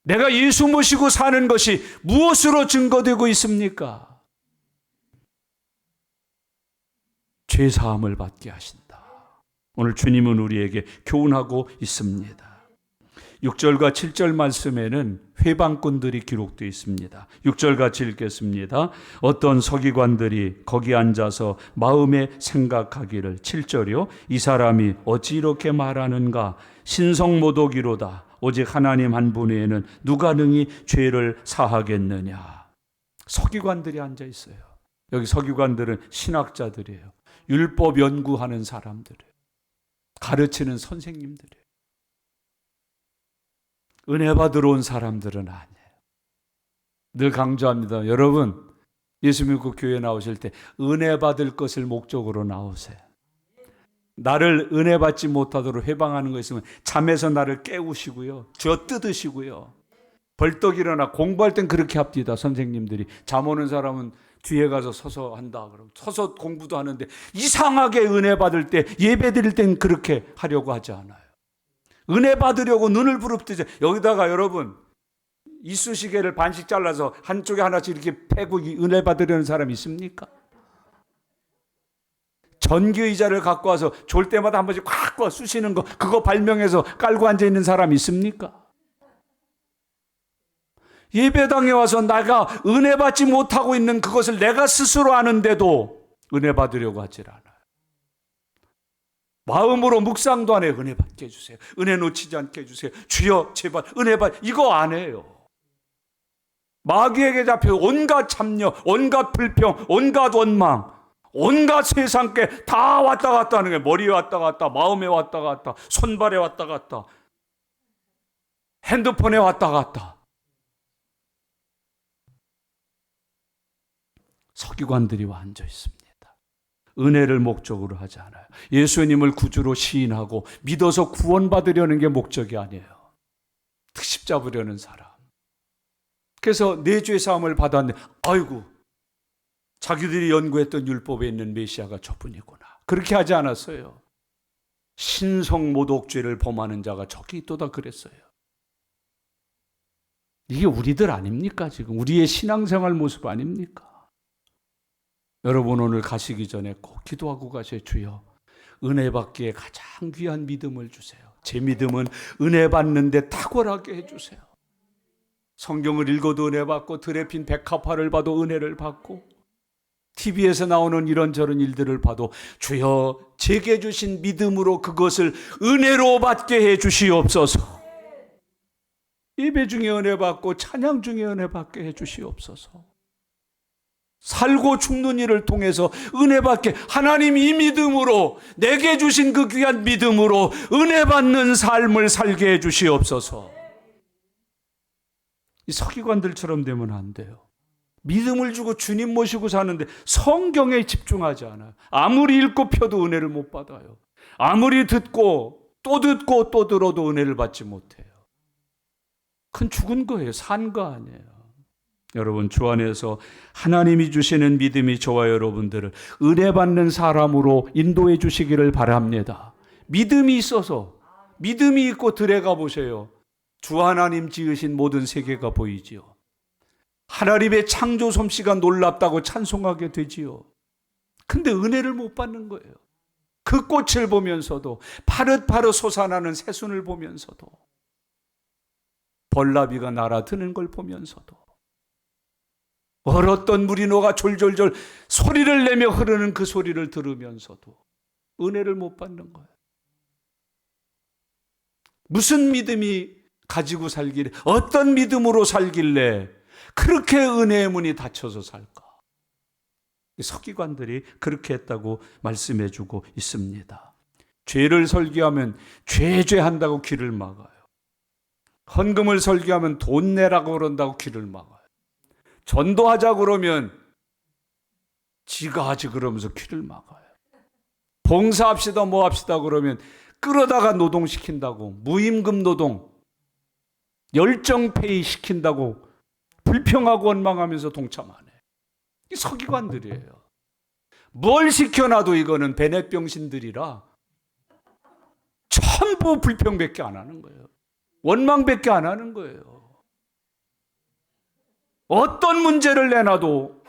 내가 예수 모시고 사는 것이 무엇으로 증거되고 있습니까? 죄 사함을 받게 하신다. 오늘 주님은 우리에게 교훈하고 있습니다. 6절과 7절 말씀에는 회방꾼들이 기록되어 있습니다. 6절 같이 읽겠습니다. 어떤 서기관들이 거기 앉아서 마음에 생각하기를, 7절이요, 이 사람이 어찌 이렇게 말하는가? 신성모독이로다. 오직 하나님 한 분 외에는 누가 능히 죄를 사하겠느냐. 서기관들이 앉아 있어요. 여기 서기관들은 신학자들이에요. 율법 연구하는 사람들이에요. 가르치는 선생님들이에요. 은혜 받으러 온 사람들은 아니에요. 늘 강조합니다. 여러분, 예수 믿고 교회 나오실 때 은혜 받을 것을 목적으로 나오세요. 나를 은혜 받지 못하도록 회방하는 거 있으면 잠에서 나를 깨우시고요, 쥐어 뜯으시고요, 벌떡 일어나 공부할 땐 그렇게 합디다. 선생님들이 잠 오는 사람은 뒤에 가서 서서 한다 그러고 서서 공부도 하는데 이상하게 은혜 받을 때, 예배 드릴 땐 그렇게 하려고 하지 않아요. 은혜 받으려고 눈을 부릅뜨죠. 여기다가 여러분, 이쑤시개를 반씩 잘라서 한쪽에 하나씩 이렇게 패고 은혜 받으려는 사람 있습니까? 전기의자를 갖고 와서 졸 때마다 한 번씩 콱 쑤시는 거, 그거 발명해서 깔고 앉아 있는 사람 있습니까? 예배당에 와서 내가 은혜 받지 못하고 있는 그것을 내가 스스로 아는데도 은혜 받으려고 하질 않아요. 마음으로 묵상도 안 해요. 은혜 받게 해주세요. 은혜 놓치지 않게 해주세요. 주여 제발 은혜 받, 이거 안 해요. 마귀에게 잡혀 온갖 참녀, 온갖 불평, 온갖 원망, 온갖 세상께 다 왔다 갔다 하는 거예요. 머리에 왔다 갔다, 마음에 왔다 갔다, 손발에 왔다 갔다, 핸드폰에 왔다 갔다. 서기관들이 와 앉아 있습니다. 은혜를 목적으로 하지 않아요. 예수님을 구주로 시인하고 믿어서 구원받으려는 게 목적이 아니에요. 특십 잡으려는 사람. 그래서 내 죄 사함을 받았네. 아이고, 자기들이 연구했던 율법에 있는 메시아가 저분이구나. 그렇게 하지 않았어요. 신성모독죄를 범하는 자가 저기 있도다 그랬어요. 이게 우리들 아닙니까? 지금 우리의 신앙생활 모습 아닙니까? 여러분, 오늘 가시기 전에 꼭 기도하고 가세요. 주여, 은혜 받기에 가장 귀한 믿음을 주세요. 제 믿음은 은혜 받는데 탁월하게 해주세요. 성경을 읽어도 은혜 받고, 들에 핀 백합화를 봐도 은혜를 받고, TV에서 나오는 이런저런 일들을 봐도 주여, 제게 주신 믿음으로 그것을 은혜로 받게 해 주시옵소서. 예배 중에 은혜 받고 찬양 중에 은혜 받게 해 주시옵소서. 살고 죽는 일을 통해서 은혜 받게, 하나님 이 믿음으로, 내게 주신 그 귀한 믿음으로 은혜 받는 삶을 살게 해 주시옵소서. 이 서기관들처럼 되면 안 돼요. 믿음을 주고 주님 모시고 사는데 성경에 집중하지 않아요. 아무리 읽고 펴도 은혜를 못 받아요. 아무리 듣고 또 들어도 은혜를 받지 못해요. 그건 죽은 거예요. 산 거 아니에요. 여러분, 주 안에서 하나님이 주시는 믿음이 저와 여러분들을 은혜 받는 사람으로 인도해 주시기를 바랍니다. 믿음이 있어서, 믿음이 있고 들어가 보세요. 주 하나님 지으신 모든 세계가 보이지요. 하나님의 창조 솜씨가 놀랍다고 찬송하게 되지요. 근데 은혜를 못 받는 거예요. 그 꽃을 보면서도, 파릇파릇 솟아나는 새순을 보면서도, 벌나비가 날아드는 걸 보면서도, 얼었던 물이 녹아 졸졸졸 소리를 내며 흐르는 그 소리를 들으면서도 은혜를 못 받는 거예요. 무슨 믿음이 가지고 살길래, 어떤 믿음으로 살길래 그렇게 은혜의 문이 닫혀서 살까? 서기관들이 그렇게 했다고 말씀해 주고 있습니다. 죄를 설교하면 죄한다고 귀를 막아요. 헌금을 설교하면 돈 내라고 그런다고 귀를 막아요. 전도하자 그러면 지가 하지 그러면서 귀를 막아요. 봉사합시다 뭐 합시다 그러면 끌어다가 노동시킨다고, 무임금 노동, 열정페이 시킨다고 불평하고 원망하면서 동참 안 해요. 이 서기관들이에요. 뭘 시켜놔도 이거는 베넷병신들이라 전부 불평밖에 안 하는 거예요. 원망밖에 안 하는 거예요. 어떤 문제를 내놔도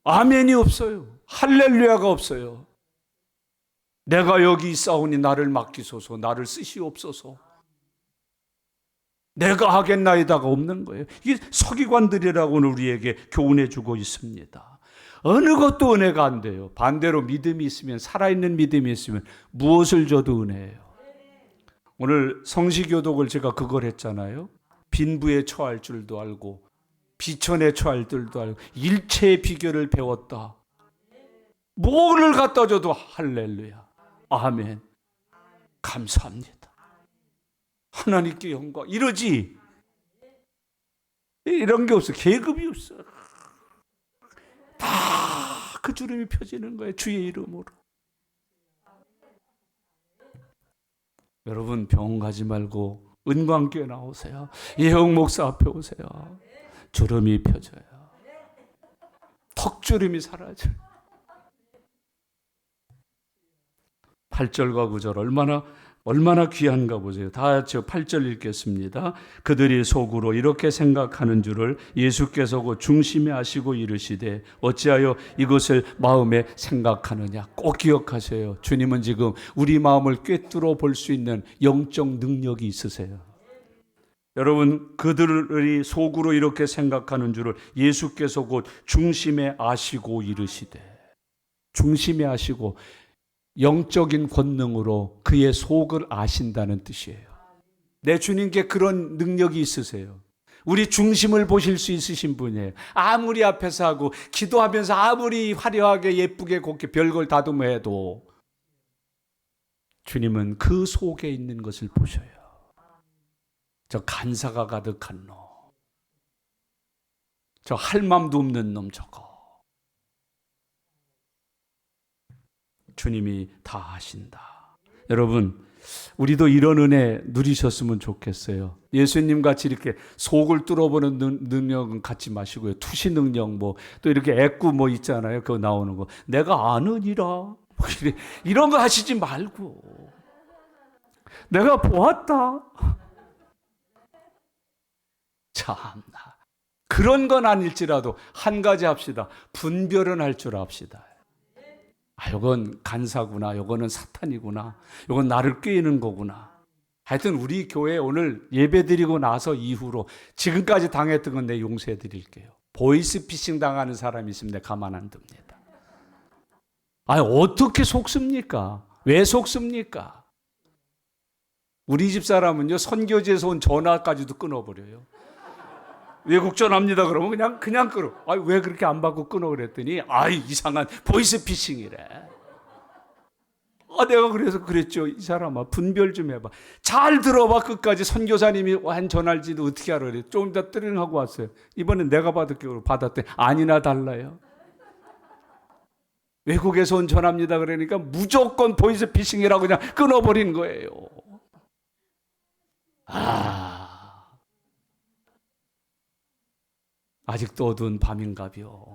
아멘이 없어요. 할렐루야가 없어요. 내가 여기 있사오니 나를 맡기소서, 나를 쓰시옵소서, 내가 하겠나이다가 없는 거예요. 이게 서기관들이라고는 우리에게 교훈해 주고 있습니다. 어느 것도 은혜가 안 돼요. 반대로 믿음이 있으면, 살아있는 믿음이 있으면 무엇을 줘도 은혜예요. 오늘 성시교독을 제가 그걸 했잖아요. 빈부에 처할 줄도 알고 비천에 처할 줄도 알고 일체의 비결을 배웠다. 뭐를 갖다 줘도 할렐루야, 아멘, 감사합니다, 하나님께 영광, 이러지. 이런 게 없어. 계급이 없어. 다 그 주름이 펴지는 거예요. 주의 이름으로. 여러분, 병원 가지 말고 은광교회 나오세요. 예홍 목사 앞에 오세요. 주름이 펴져요. 턱주름이 사라져요. 8절과 9절 얼마나 귀한가 보세요. 다 같이 8절 읽겠습니다. 그들이 속으로 이렇게 생각하는 줄을 예수께서 그 중심에 아시고 이르시되 어찌하여 이것을 마음에 생각하느냐. 꼭 기억하세요. 주님은 지금 우리 마음을 꿰뚫어 볼 수 있는 영적 능력이 있으세요. 여러분, 그들이 속으로 이렇게 생각하는 줄을 예수께서 곧 중심에 아시고 이르시되, 중심에 아시고 영적인 권능으로 그의 속을 아신다는 뜻이에요. 내 주님께 그런 능력이 있으세요. 우리 중심을 보실 수 있으신 분이에요. 아무리 앞에서 하고 기도하면서 아무리 화려하게 예쁘게 곱게 별걸 다듬어도 주님은 그 속에 있는 것을 보셔요. 저 간사가 가득한 놈, 저 할 맘도 없는 놈, 저거 주님이 다 아신다. 여러분, 우리도 이런 은혜 누리셨으면 좋겠어요. 예수님 같이 이렇게 속을 뚫어보는 능력은 갖지 마시고요. 투시 능력 또 이렇게 애꾸 있잖아요. 그거 나오는 거. 내가 아느니라. 이런 거 하시지 말고. 내가 보았다. 참나. 그런 건 아닐지라도 한 가지 합시다. 분별은 할 줄 압시다. 이건 간사구나, 이거는 사탄이구나, 이건 나를 꾀는 거구나. 하여튼 우리 교회 오늘 예배 드리고 나서 이후로 지금까지 당했던 건 내 용서해 드릴게요. 보이스피싱 당하는 사람이 있으면 내가 가만 안 둡니다. 어떻게 속습니까? 왜 속습니까? 우리 집 사람은요, 선교지에서 온 전화까지도 끊어버려요. 외국 전화합니다 그러면 그냥 끊어. 왜 그렇게 안 받고 끊어 그랬더니 이상한 보이스피싱이래. 내가 그래서 그랬죠. 이 사람아, 분별 좀 해봐. 잘 들어봐. 끝까지. 선교사님이 한 전화할지도 어떻게 알아 그래. 좀 더 뜨링하고 왔어요. 이번엔 내가 받을게요. 받았더니 아니나 달라요. 외국에서 온 전화입니다 그러니까 무조건 보이스피싱이라고 그냥 끊어버린 거예요. 아직도 어두운 밤인가벼.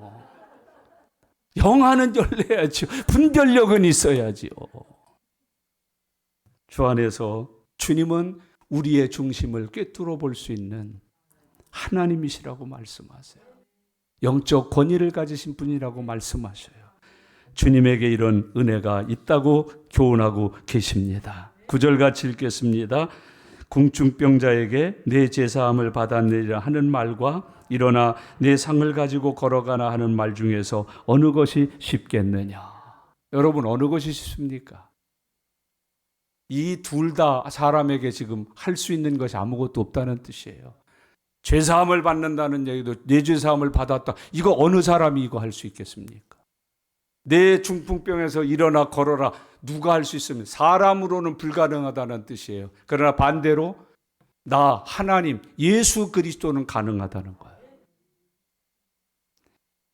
영화는 열려야죠. 분별력은 있어야지요. 주 안에서 주님은 우리의 중심을 꿰뚫어 볼 수 있는 하나님이시라고 말씀하세요. 영적 권위를 가지신 분이라고 말씀하셔요. 주님에게 이런 은혜가 있다고 교훈하고 계십니다. 9절 같이 읽겠습니다. 궁중병자에게 내 제사함을 받았느니라 하는 말과 일어나 내 상을 가지고 걸어가나 하는 말 중에서 어느 것이 쉽겠느냐? 여러분, 어느 것이 쉽습니까? 이 둘 다 사람에게 지금 할 수 있는 것이 아무것도 없다는 뜻이에요. 죄사함을 받는다는 얘기도 내 죄사함을 받았다. 이거 어느 사람이 이거 할 수 있겠습니까? 내 중풍병에서 일어나 걸어라. 누가 할 수 있으면 사람으로는 불가능하다는 뜻이에요. 그러나 반대로 나 하나님 예수 그리스도는 가능하다는 거예요.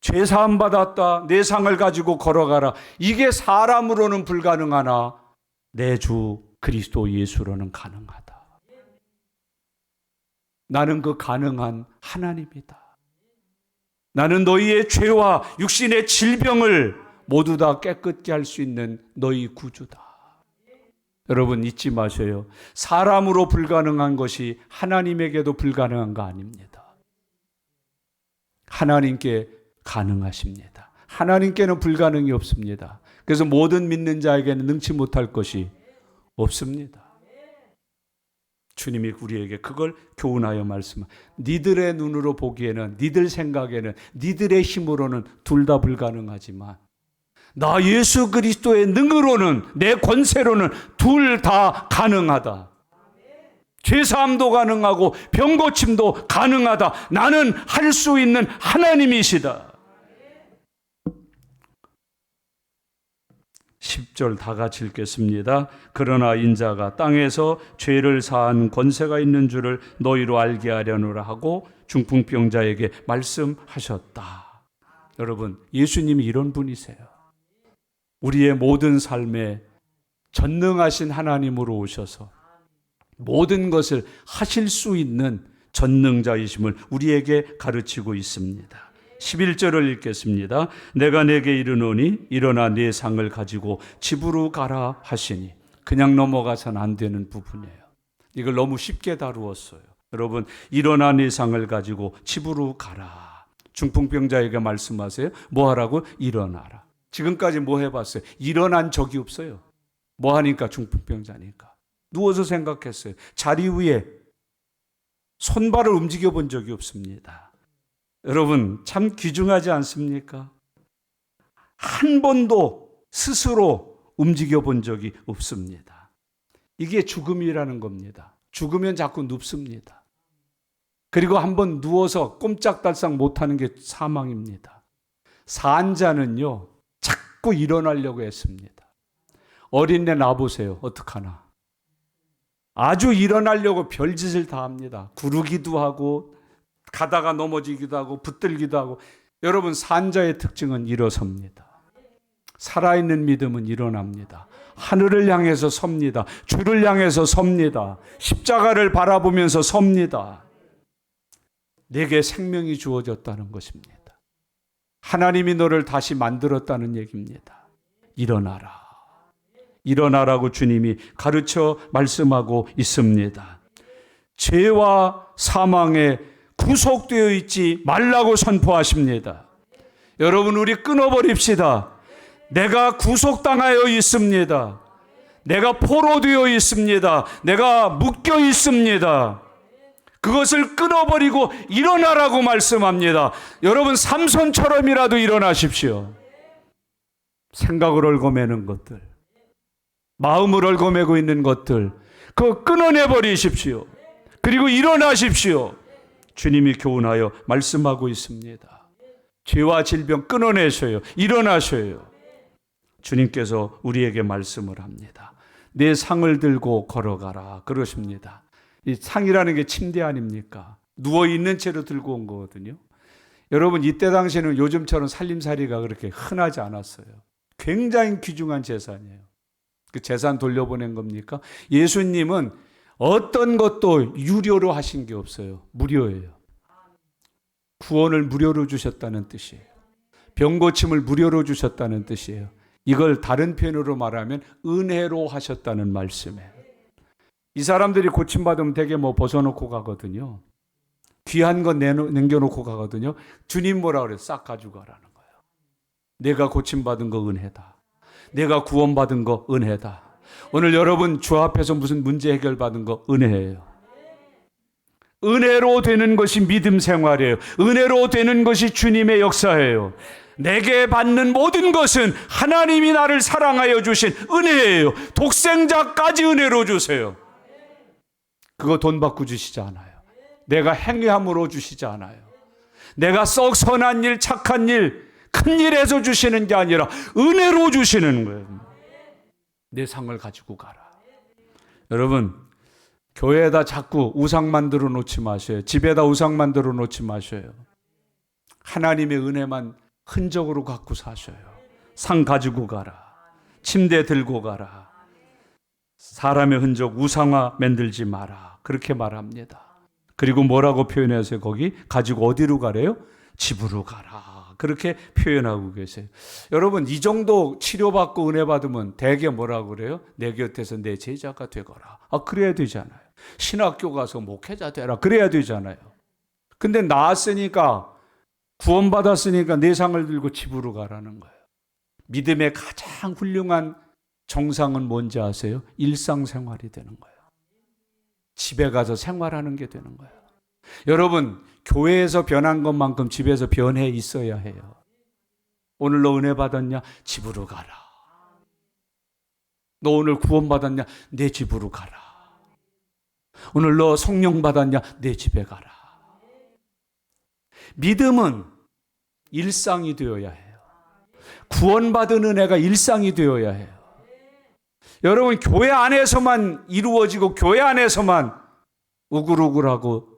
죄사함 받았다. 내 상을 가지고 걸어가라. 이게 사람으로는 불가능하나 내 주 그리스도 예수로는 가능하다. 나는 그 가능한 하나님이다. 나는 너희의 죄와 육신의 질병을 모두 다 깨끗게 할 수 있는 너희 구주다. 여러분 잊지 마셔요. 사람으로 불가능한 것이 하나님에게도 불가능한 거 아닙니다. 하나님께 가능하십니다. 하나님께는 불가능이 없습니다. 그래서 모든 믿는 자에게는 능치 못할 것이 없습니다. 주님이 우리에게 그걸 교훈하여 말씀합니다. 니들의 눈으로 보기에는, 니들 생각에는, 니들의 힘으로는 둘 다 불가능하지만 나 예수 그리스도의 능으로는, 내 권세로는 둘 다 가능하다. 죄사함도 가능하고 병고침도 가능하다. 나는 할 수 있는 하나님이시다. 10절 다 같이 읽겠습니다. 그러나 인자가 땅에서 죄를 사한 권세가 있는 줄을 너희로 알게 하려노라 하고 중풍병자에게 말씀하셨다. 여러분, 예수님이 이런 분이세요. 우리의 모든 삶에 전능하신 하나님으로 오셔서 모든 것을 하실 수 있는 전능자이심을 우리에게 가르치고 있습니다. 11절을 읽겠습니다. 내가 내게 이르노니 일어나 네 상을 가지고 집으로 가라 하시니. 그냥 넘어가서는 안 되는 부분이에요. 이걸 너무 쉽게 다루었어요. 여러분, 일어나 네 상을 가지고 집으로 가라. 중풍병자에게 말씀하세요. 뭐 하라고? 일어나라. 지금까지 뭐 해봤어요? 일어난 적이 없어요. 뭐 하니까? 중풍병자니까. 누워서 생각했어요. 자리 위에 손발을 움직여 본 적이 없습니다. 여러분, 참 귀중하지 않습니까? 한 번도 스스로 움직여 본 적이 없습니다. 이게 죽음이라는 겁니다. 죽으면 자꾸 눕습니다. 그리고 한번 누워서 꼼짝달싹 못하는 게 사망입니다. 산 자는요, 자꾸 일어나려고 했습니다. 어린애 놔보세요. 어떡하나. 아주 일어나려고 별짓을 다 합니다. 구르기도 하고 가다가 넘어지기도 하고 붙들기도 하고. 여러분, 산자의 특징은 일어섭니다. 살아있는 믿음은 일어납니다. 하늘을 향해서 섭니다. 주를 향해서 섭니다. 십자가를 바라보면서 섭니다. 내게 생명이 주어졌다는 것입니다. 하나님이 너를 다시 만들었다는 얘기입니다. 일어나라. 일어나라고 주님이 가르쳐 말씀하고 있습니다. 죄와 사망에 구속되어 있지 말라고 선포하십니다. 여러분, 우리 끊어버립시다. 내가 구속당하여 있습니다. 내가 포로되어 있습니다. 내가 묶여 있습니다. 그것을 끊어버리고 일어나라고 말씀합니다. 여러분, 삼손처럼이라도 일어나십시오. 생각을 얽어매는 것들, 마음을 얽어매고 있는 것들, 그거 끊어내버리십시오. 그리고 일어나십시오. 주님이 교훈하여 말씀하고 있습니다. 죄와 질병 끊어내셔요. 일어나셔요. 주님께서 우리에게 말씀을 합니다. 내 상을 들고 걸어가라 그러십니다. 이 상이라는 게 침대 아닙니까? 누워있는 채로 들고 온 거거든요. 여러분, 이때 당시에는 요즘처럼 살림살이가 그렇게 흔하지 않았어요. 굉장히 귀중한 재산이에요. 그 재산 돌려보낸 겁니까? 예수님은 어떤 것도 유료로 하신 게 없어요. 무료예요. 구원을 무료로 주셨다는 뜻이에요. 병고침을 무료로 주셨다는 뜻이에요. 이걸 다른 표현으로 말하면 은혜로 하셨다는 말씀이에요. 이 사람들이 고침받으면 되게 뭐 벗어놓고 가거든요. 귀한 건 남겨놓고 가거든요. 주님 뭐라 그래요? 싹 가지고 가라는 거예요. 내가 고침받은 거 은혜다. 내가 구원받은 거 은혜다. 오늘 여러분 주 앞에서 무슨 문제 해결받은 거 은혜예요. 은혜로 되는 것이 믿음 생활이에요. 은혜로 되는 것이 주님의 역사예요. 내게 받는 모든 것은 하나님이 나를 사랑하여 주신 은혜예요. 독생자까지 은혜로 주세요. 그거 돈 받고 주시지 않아요. 내가 행위함으로 주시지 않아요. 내가 썩 선한 일, 착한 일, 큰 일에서 주시는 게 아니라 은혜로 주시는 거예요. 내 상을 가지고 가라. 여러분, 교회에다 자꾸 우상 만들어 놓지 마셔요. 집에다 우상 만들어 놓지 마셔요. 하나님의 은혜만 흔적으로 갖고 사셔요. 상 가지고 가라. 침대 들고 가라. 사람의 흔적 우상화 만들지 마라. 그렇게 말합니다. 그리고 뭐라고 표현하세요? 거기 가지고 어디로 가래요? 집으로 가라. 그렇게 표현하고 계세요. 여러분, 이 정도 치료받고 은혜 받으면 대개 뭐라고 그래요? 내 곁에서 내 제자가 되거라. 그래야 되잖아요. 신학교 가서 목회자 되라. 그래야 되잖아요. 근데 나았으니까, 구원받았으니까 내 상을 들고 집으로 가라는 거예요. 믿음의 가장 훌륭한 정상은 뭔지 아세요? 일상생활이 되는 거예요. 집에 가서 생활하는 게 되는 거예요. 여러분, 교회에서 변한 것만큼 집에서 변해 있어야 해요. 오늘 너 은혜 받았냐? 집으로 가라. 너 오늘 구원받았냐? 내 집으로 가라. 오늘 너 성령 받았냐? 내 집에 가라. 믿음은 일상이 되어야 해요. 구원받은 은혜가 일상이 되어야 해요. 여러분, 교회 안에서만 이루어지고 교회 안에서만 우글우글하고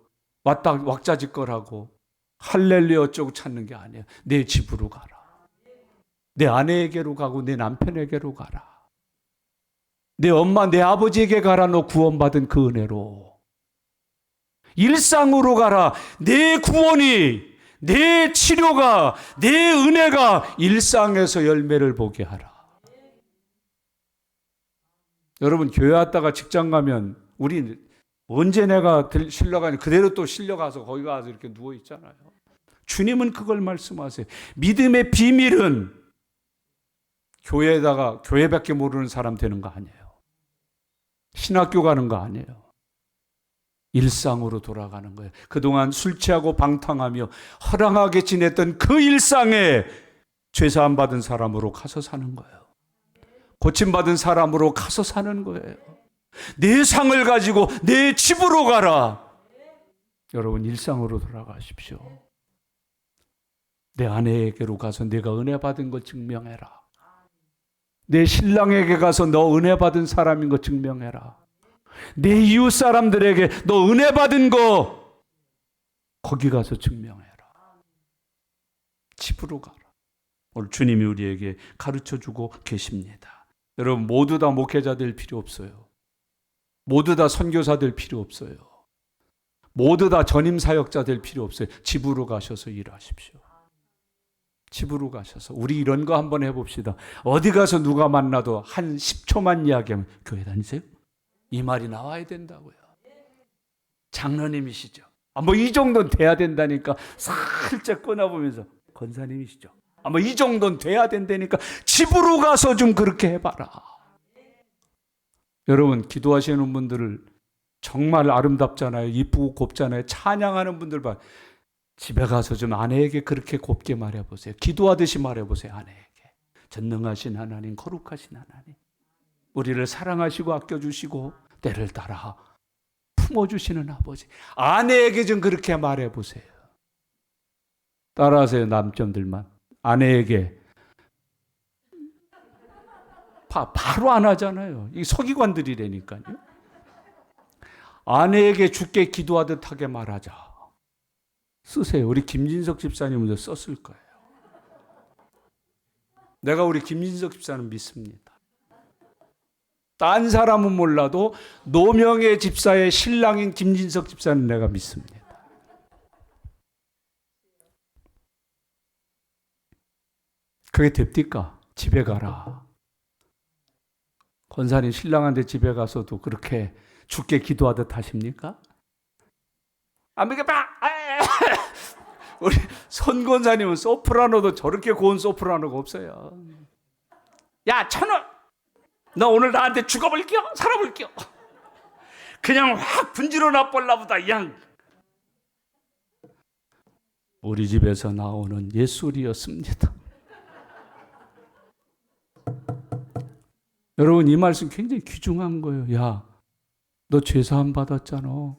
왁자지껄하고 할렐루야 어쩌고 찾는 게 아니에요. 내 집으로 가라. 내 아내에게로 가고 내 남편에게로 가라. 내 엄마, 내 아버지에게 가라. 너 구원받은 그 은혜로. 일상으로 가라. 내 구원이, 내 치료가, 내 은혜가 일상에서 열매를 보게 하라. 여러분, 교회 왔다가 직장 가면 우리 언제 내가 실려가니 그대로 또 실려가서 거기 가서 이렇게 누워 있잖아요. 주님은 그걸 말씀하세요. 믿음의 비밀은 교회에다가 교회밖에 모르는 사람 되는 거 아니에요. 신학교 가는 거 아니에요. 일상으로 돌아가는 거예요. 그동안 술 취하고 방탕하며 허랑하게 지냈던 그 일상에 죄사함 받은 사람으로 가서 사는 거예요. 고침받은 사람으로 가서 사는 거예요. 내 상을 가지고 내 집으로 가라. 여러분, 일상으로 돌아가십시오. 내 아내에게로 가서 내가 은혜 받은 것 증명해라. 내 신랑에게 가서 너 은혜 받은 사람인 거 증명해라. 내 이웃 사람들에게 너 은혜 받은 거 거기 가서 증명해라. 집으로 가라. 오늘 주님이 우리에게 가르쳐주고 계십니다. 여러분, 모두 다 목회자 될 필요 없어요. 모두 다 선교사 될 필요 없어요. 모두 다 전임 사역자 될 필요 없어요. 집으로 가셔서 일하십시오. 집으로 가셔서 우리 이런 거 한번 해봅시다. 어디 가서 누가 만나도 한 10초만 이야기하면 교회 다니세요? 이 말이 나와야 된다고요. 장로님이시죠? 뭐 이 정도는 돼야 된다니까 살짝 꺼내보면서 권사님이시죠? 뭐 이 정도는 돼야 된다니까 집으로 가서 좀 그렇게 해봐라. 여러분, 기도하시는 분들을 정말 아름답잖아요. 이쁘고 곱잖아요. 찬양하는 분들 봐. 집에 가서 좀 아내에게 그렇게 곱게 말해보세요. 기도하듯이 말해보세요. 아내에게. 전능하신 하나님, 거룩하신 하나님, 우리를 사랑하시고 아껴주시고 때를 따라 품어주시는 아버지. 아내에게 좀 그렇게 말해보세요. 따라하세요, 남점들만. 아내에게. 바로 안 하잖아요. 이 서기관들이라니까요. 아내에게 주께 기도하듯 하게 말하자. 쓰세요. 우리 김진석 집사님도 썼을 거예요. 내가 우리 김진석 집사는 믿습니다. 딴 사람은 몰라도 노명의 집사의 신랑인 김진석 집사는 내가 믿습니다. 그게 됩니까? 집에 가라. 권사님 신랑한테 집에 가서도 그렇게 죽게 기도하듯 하십니까? 안 믿겠다. 우리 선 권사님은 소프라노도 저렇게 고운 소프라노가 없어요. 야, 천원! 너 오늘 나한테 죽어볼게요? 살아볼게요? 그냥 확 분지러 놔볼라 보다, 양. 우리 집에서 나오는 예술이었습니다. 여러분, 이 말씀 굉장히 귀중한 거예요. 야, 너 죄사함 받았잖아.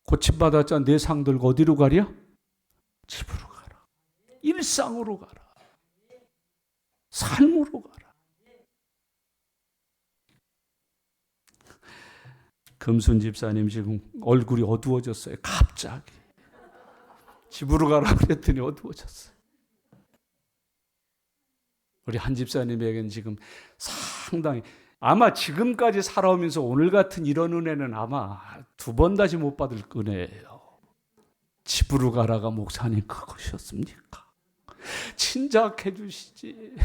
고침 받았잖아. 내 상 들고 어디로 가랴? 집으로 가라. 일상으로 가라. 삶으로 가라. 금순 집사님 지금 얼굴이 어두워졌어요. 갑자기. 집으로 가라 그랬더니 어두워졌어요. 우리 한 집사님에게는 지금 상당히 아마 지금까지 살아오면서 오늘 같은 이런 은혜는 아마 2번 다시 못 받을 은혜예요. 집으로 가라가 목사님 그것이었습니까? 친작해 주시지.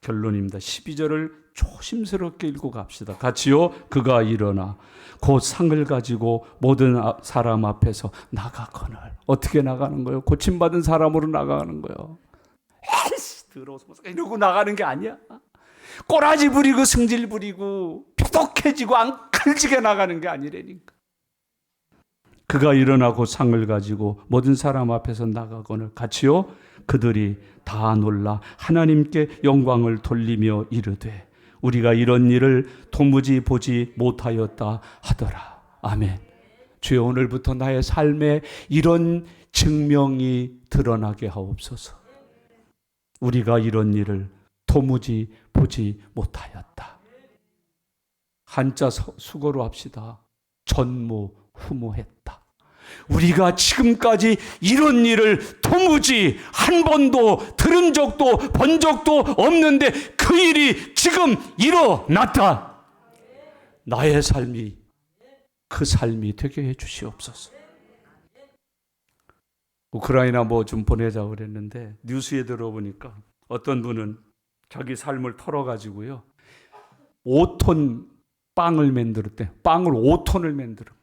결론입니다. 12절을 조심스럽게 읽고 갑시다. 같이요. 그가 일어나 곧 상을 가지고 모든 사람 앞에서 나가거늘. 어떻게 나가는 거예요? 고침받은 사람으로 나가는 거예요. 에이씨 더러워서 이러고 나가는 게 아니야. 꼬라지 부리고 승질 부리고 표독해지고 앙칼지게 나가는 게 아니라니까. 그가 일어나고 상을 가지고 모든 사람 앞에서 나가거늘. 같이요. 그들이 다 놀라 하나님께 영광을 돌리며 이르되 우리가 이런 일을 도무지 보지 못하였다 하더라. 아멘. 주여, 오늘부터 나의 삶에 이런 증명이 드러나게 하옵소서. 우리가 이런 일을 도무지 보지 못하였다. 한자 수고로 합시다. 전무후무했다. 우리가 지금까지 이런 일을 도무지 한 번도 들은 적도 본 적도 없는데 그 일이 지금 일어났다. 나의 삶이 그 삶이 되게 해 주시옵소서. 우크라이나 뭐 좀 보내자고 그랬는데 뉴스에 들어보니까 어떤 분은 자기 삶을 털어가지고요 5톤 빵을 만들었대. 빵을 5톤을 만들었대.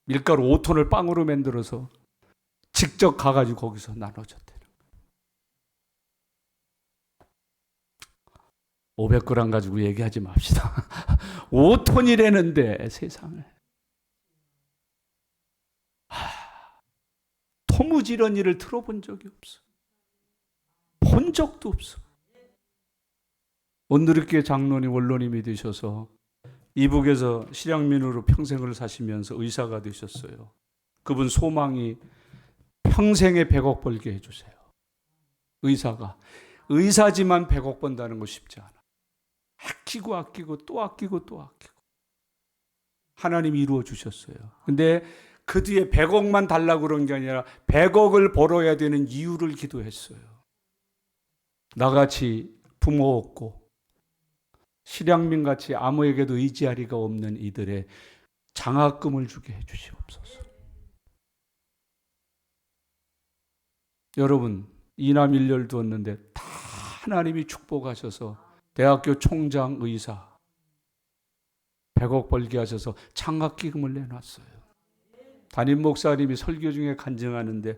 밀가루 5톤을 빵으로 만들어서 직접 가가지고 거기서 나눠줬대요. 500g 가지고 얘기하지 맙시다. 5톤이라는데 세상에. 도무지 이런 일을 들어본 적이 없어. 본 적도 없어. 온누리교회 장로님, 원로님이 되셔서 이북에서 실향민으로 평생을 사시면서 의사가 되셨어요. 그분 소망이 평생에 100억 벌게 해주세요. 의사가. 의사지만 100억 번다는 거 쉽지 않아. 아끼고 아끼고 또 아끼고 또 아끼고. 하나님이 이루어 주셨어요. 근데 그 뒤에 100억만 달라고 그런 게 아니라 100억을 벌어야 되는 이유를 기도했어요. 나같이 부모 없고 실향민같이 아무에게도 의지하리가 없는 이들의 장학금을 주게 해주시옵소서. 여러분, 이남 일녀를 두었는데 다 하나님이 축복하셔서 대학교 총장 의사 100억 벌게 하셔서 장학기금을 내놨어요. 담임 목사님이 설교 중에 간증하는데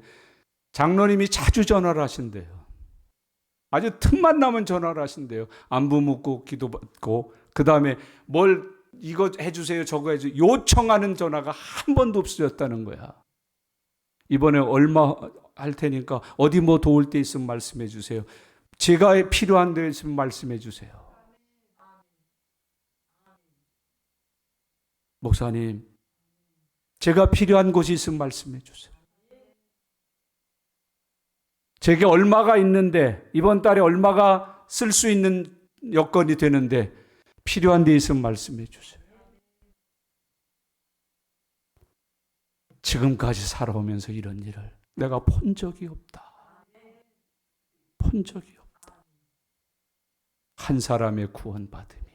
장로님이 자주 전화를 하신대요. 아주 틈만 나면 전화를 하신대요. 안부 묻고 기도받고 그 다음에 뭘 이거 해주세요 저거 해주세요 요청하는 전화가 한 번도 없어졌다는 거야. 이번에 얼마 할 테니까 어디 뭐 도울 데 있으면 말씀해 주세요. 제가 필요한 데 있으면 말씀해 주세요. 목사님, 제가 필요한 곳이 있으면 말씀해 주세요. 제게 얼마가 있는데, 이번 달에 얼마가 쓸 수 있는 여건이 되는데 필요한 데 있으면 말씀해 주세요. 지금까지 살아오면서 이런 일을 내가 본 적이 없다. 본 적이 없다. 한 사람의 구원받음이,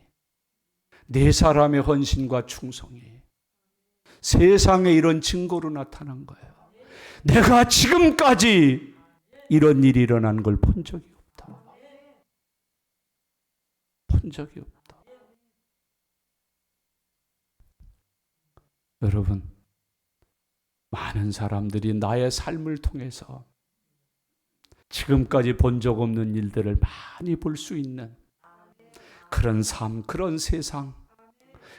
네 사람의 헌신과 충성이 세상에 이런 증거로 나타난 거예요. 내가 지금까지 이런 일이 일어난 걸 본 적이 없다. 본 적이 없다. 여러분, 많은 사람들이 나의 삶을 통해서 지금까지 본 적 없는 일들을 많이 볼 수 있는 그런 삶, 그런 세상,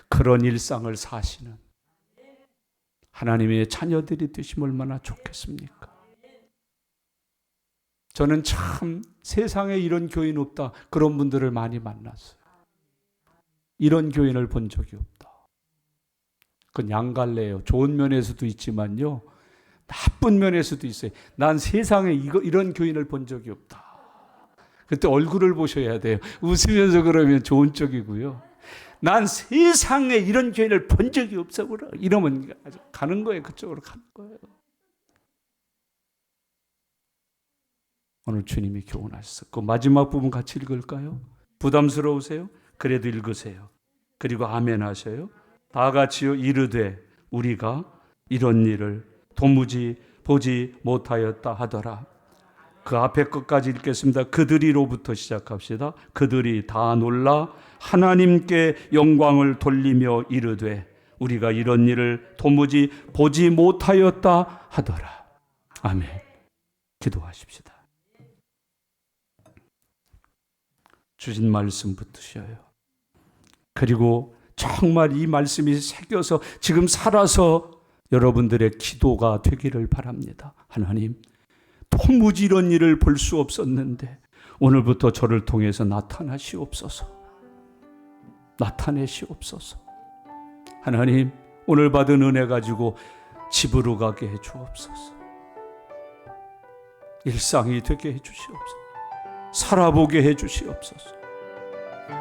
그런 일상을 사시는 하나님의 자녀들이 되시면 얼마나 좋겠습니까? 저는 참 세상에 이런 교인 없다, 그런 분들을 많이 만났어요. 이런 교인을 본 적이 없다. 그건 양갈래예요. 좋은 면에서도 있지만요, 나쁜 면에서도 있어요. 난 세상에 이런 교인을 본 적이 없다. 그때 얼굴을 보셔야 돼요. 웃으면서 그러면 좋은 쪽이고요. 난 세상에 이런 교인을 본 적이 없어. 이러면 가는 거예요. 그쪽으로 가는 거예요. 오늘 주님이 교훈하셨어. 그 마지막 부분 같이 읽을까요? 부담스러우세요? 그래도 읽으세요. 그리고 아멘 하셔요. 다 같이요. 이르되 우리가 이런 일을 도무지 보지 못하였다 하더라. 그 앞에 것까지 읽겠습니다. 그들이로부터 시작합시다. 그들이 다 놀라 하나님께 영광을 돌리며 이르되 우리가 이런 일을 도무지 보지 못하였다 하더라. 아멘. 기도하십시다. 주신 말씀 붙드셔요. 그리고 정말 이 말씀이 새겨서 지금 살아서 여러분들의 기도가 되기를 바랍니다. 하나님, 도무지 이런 일을 볼 수 없었는데 오늘부터 저를 통해서 나타나시옵소서. 나타내시옵소서. 하나님, 오늘 받은 은혜 가지고 집으로 가게 해 주옵소서. 일상이 되게 해 주시옵소서. 살아보게 해 주시옵소서.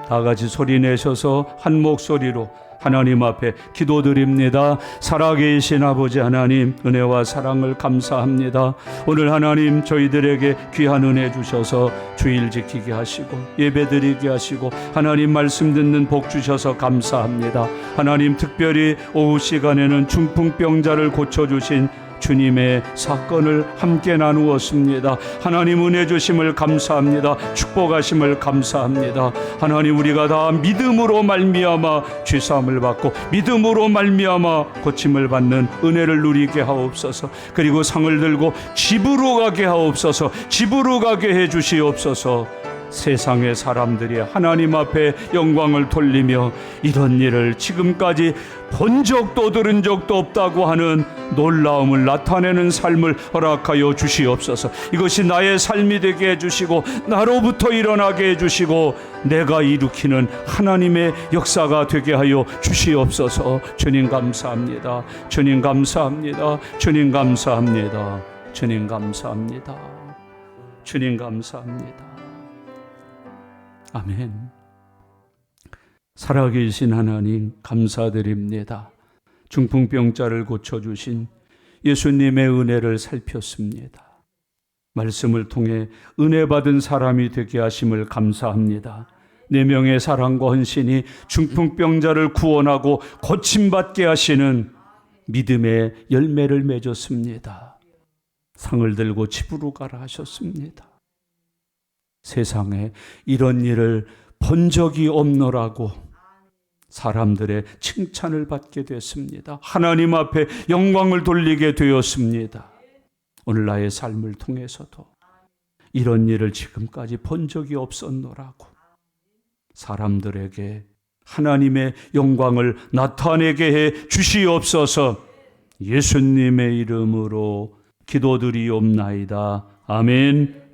다 같이 소리 내셔서 한 목소리로 하나님 앞에 기도드립니다. 살아계신 아버지 하나님, 은혜와 사랑을 감사합니다. 오늘 하나님 저희들에게 귀한 은혜 주셔서 주일 지키게 하시고 예배드리게 하시고 하나님 말씀 듣는 복 주셔서 감사합니다. 하나님, 특별히 오후 시간에는 중풍병자를 고쳐주신 주님의 사건을 함께 나누었습니다. 하나님 은혜 주심을 감사합니다. 축복하심을 감사합니다. 하나님, 우리가 다 믿음으로 말미암아 죄사함을 받고 믿음으로 말미암아 고침을 받는 은혜를 누리게 하옵소서. 그리고 상을 들고 집으로 가게 하옵소서. 집으로 가게 해 주시옵소서. 세상의 사람들이 하나님 앞에 영광을 돌리며 이런 일을 지금까지 본 적도 들은 적도 없다고 하는 놀라움을 나타내는 삶을 허락하여 주시옵소서. 이것이 나의 삶이 되게 해주시고 나로부터 일어나게 해주시고 내가 일으키는 하나님의 역사가 되게 하여 주시옵소서. 주님 감사합니다. 주님 감사합니다. 주님 감사합니다. 주님 감사합니다. 주님 감사합니다. 아멘. 살아계신 하나님 감사드립니다. 중풍병자를 고쳐주신 예수님의 은혜를 살폈습니다. 말씀을 통해 은혜 받은 사람이 되게 하심을 감사합니다. 4명의 사랑과 헌신이 중풍병자를 구원하고 고침받게 하시는 믿음의 열매를 맺었습니다. 상을 들고 집으로 가라 하셨습니다. 세상에 이런 일을 본 적이 없노라고 사람들의 칭찬을 받게 됐습니다. 하나님 앞에 영광을 돌리게 되었습니다. 오늘 나의 삶을 통해서도 이런 일을 지금까지 본 적이 없었노라고 사람들에게 하나님의 영광을 나타내게 해 주시옵소서. 예수님의 이름으로 기도드리옵나이다. 아멘.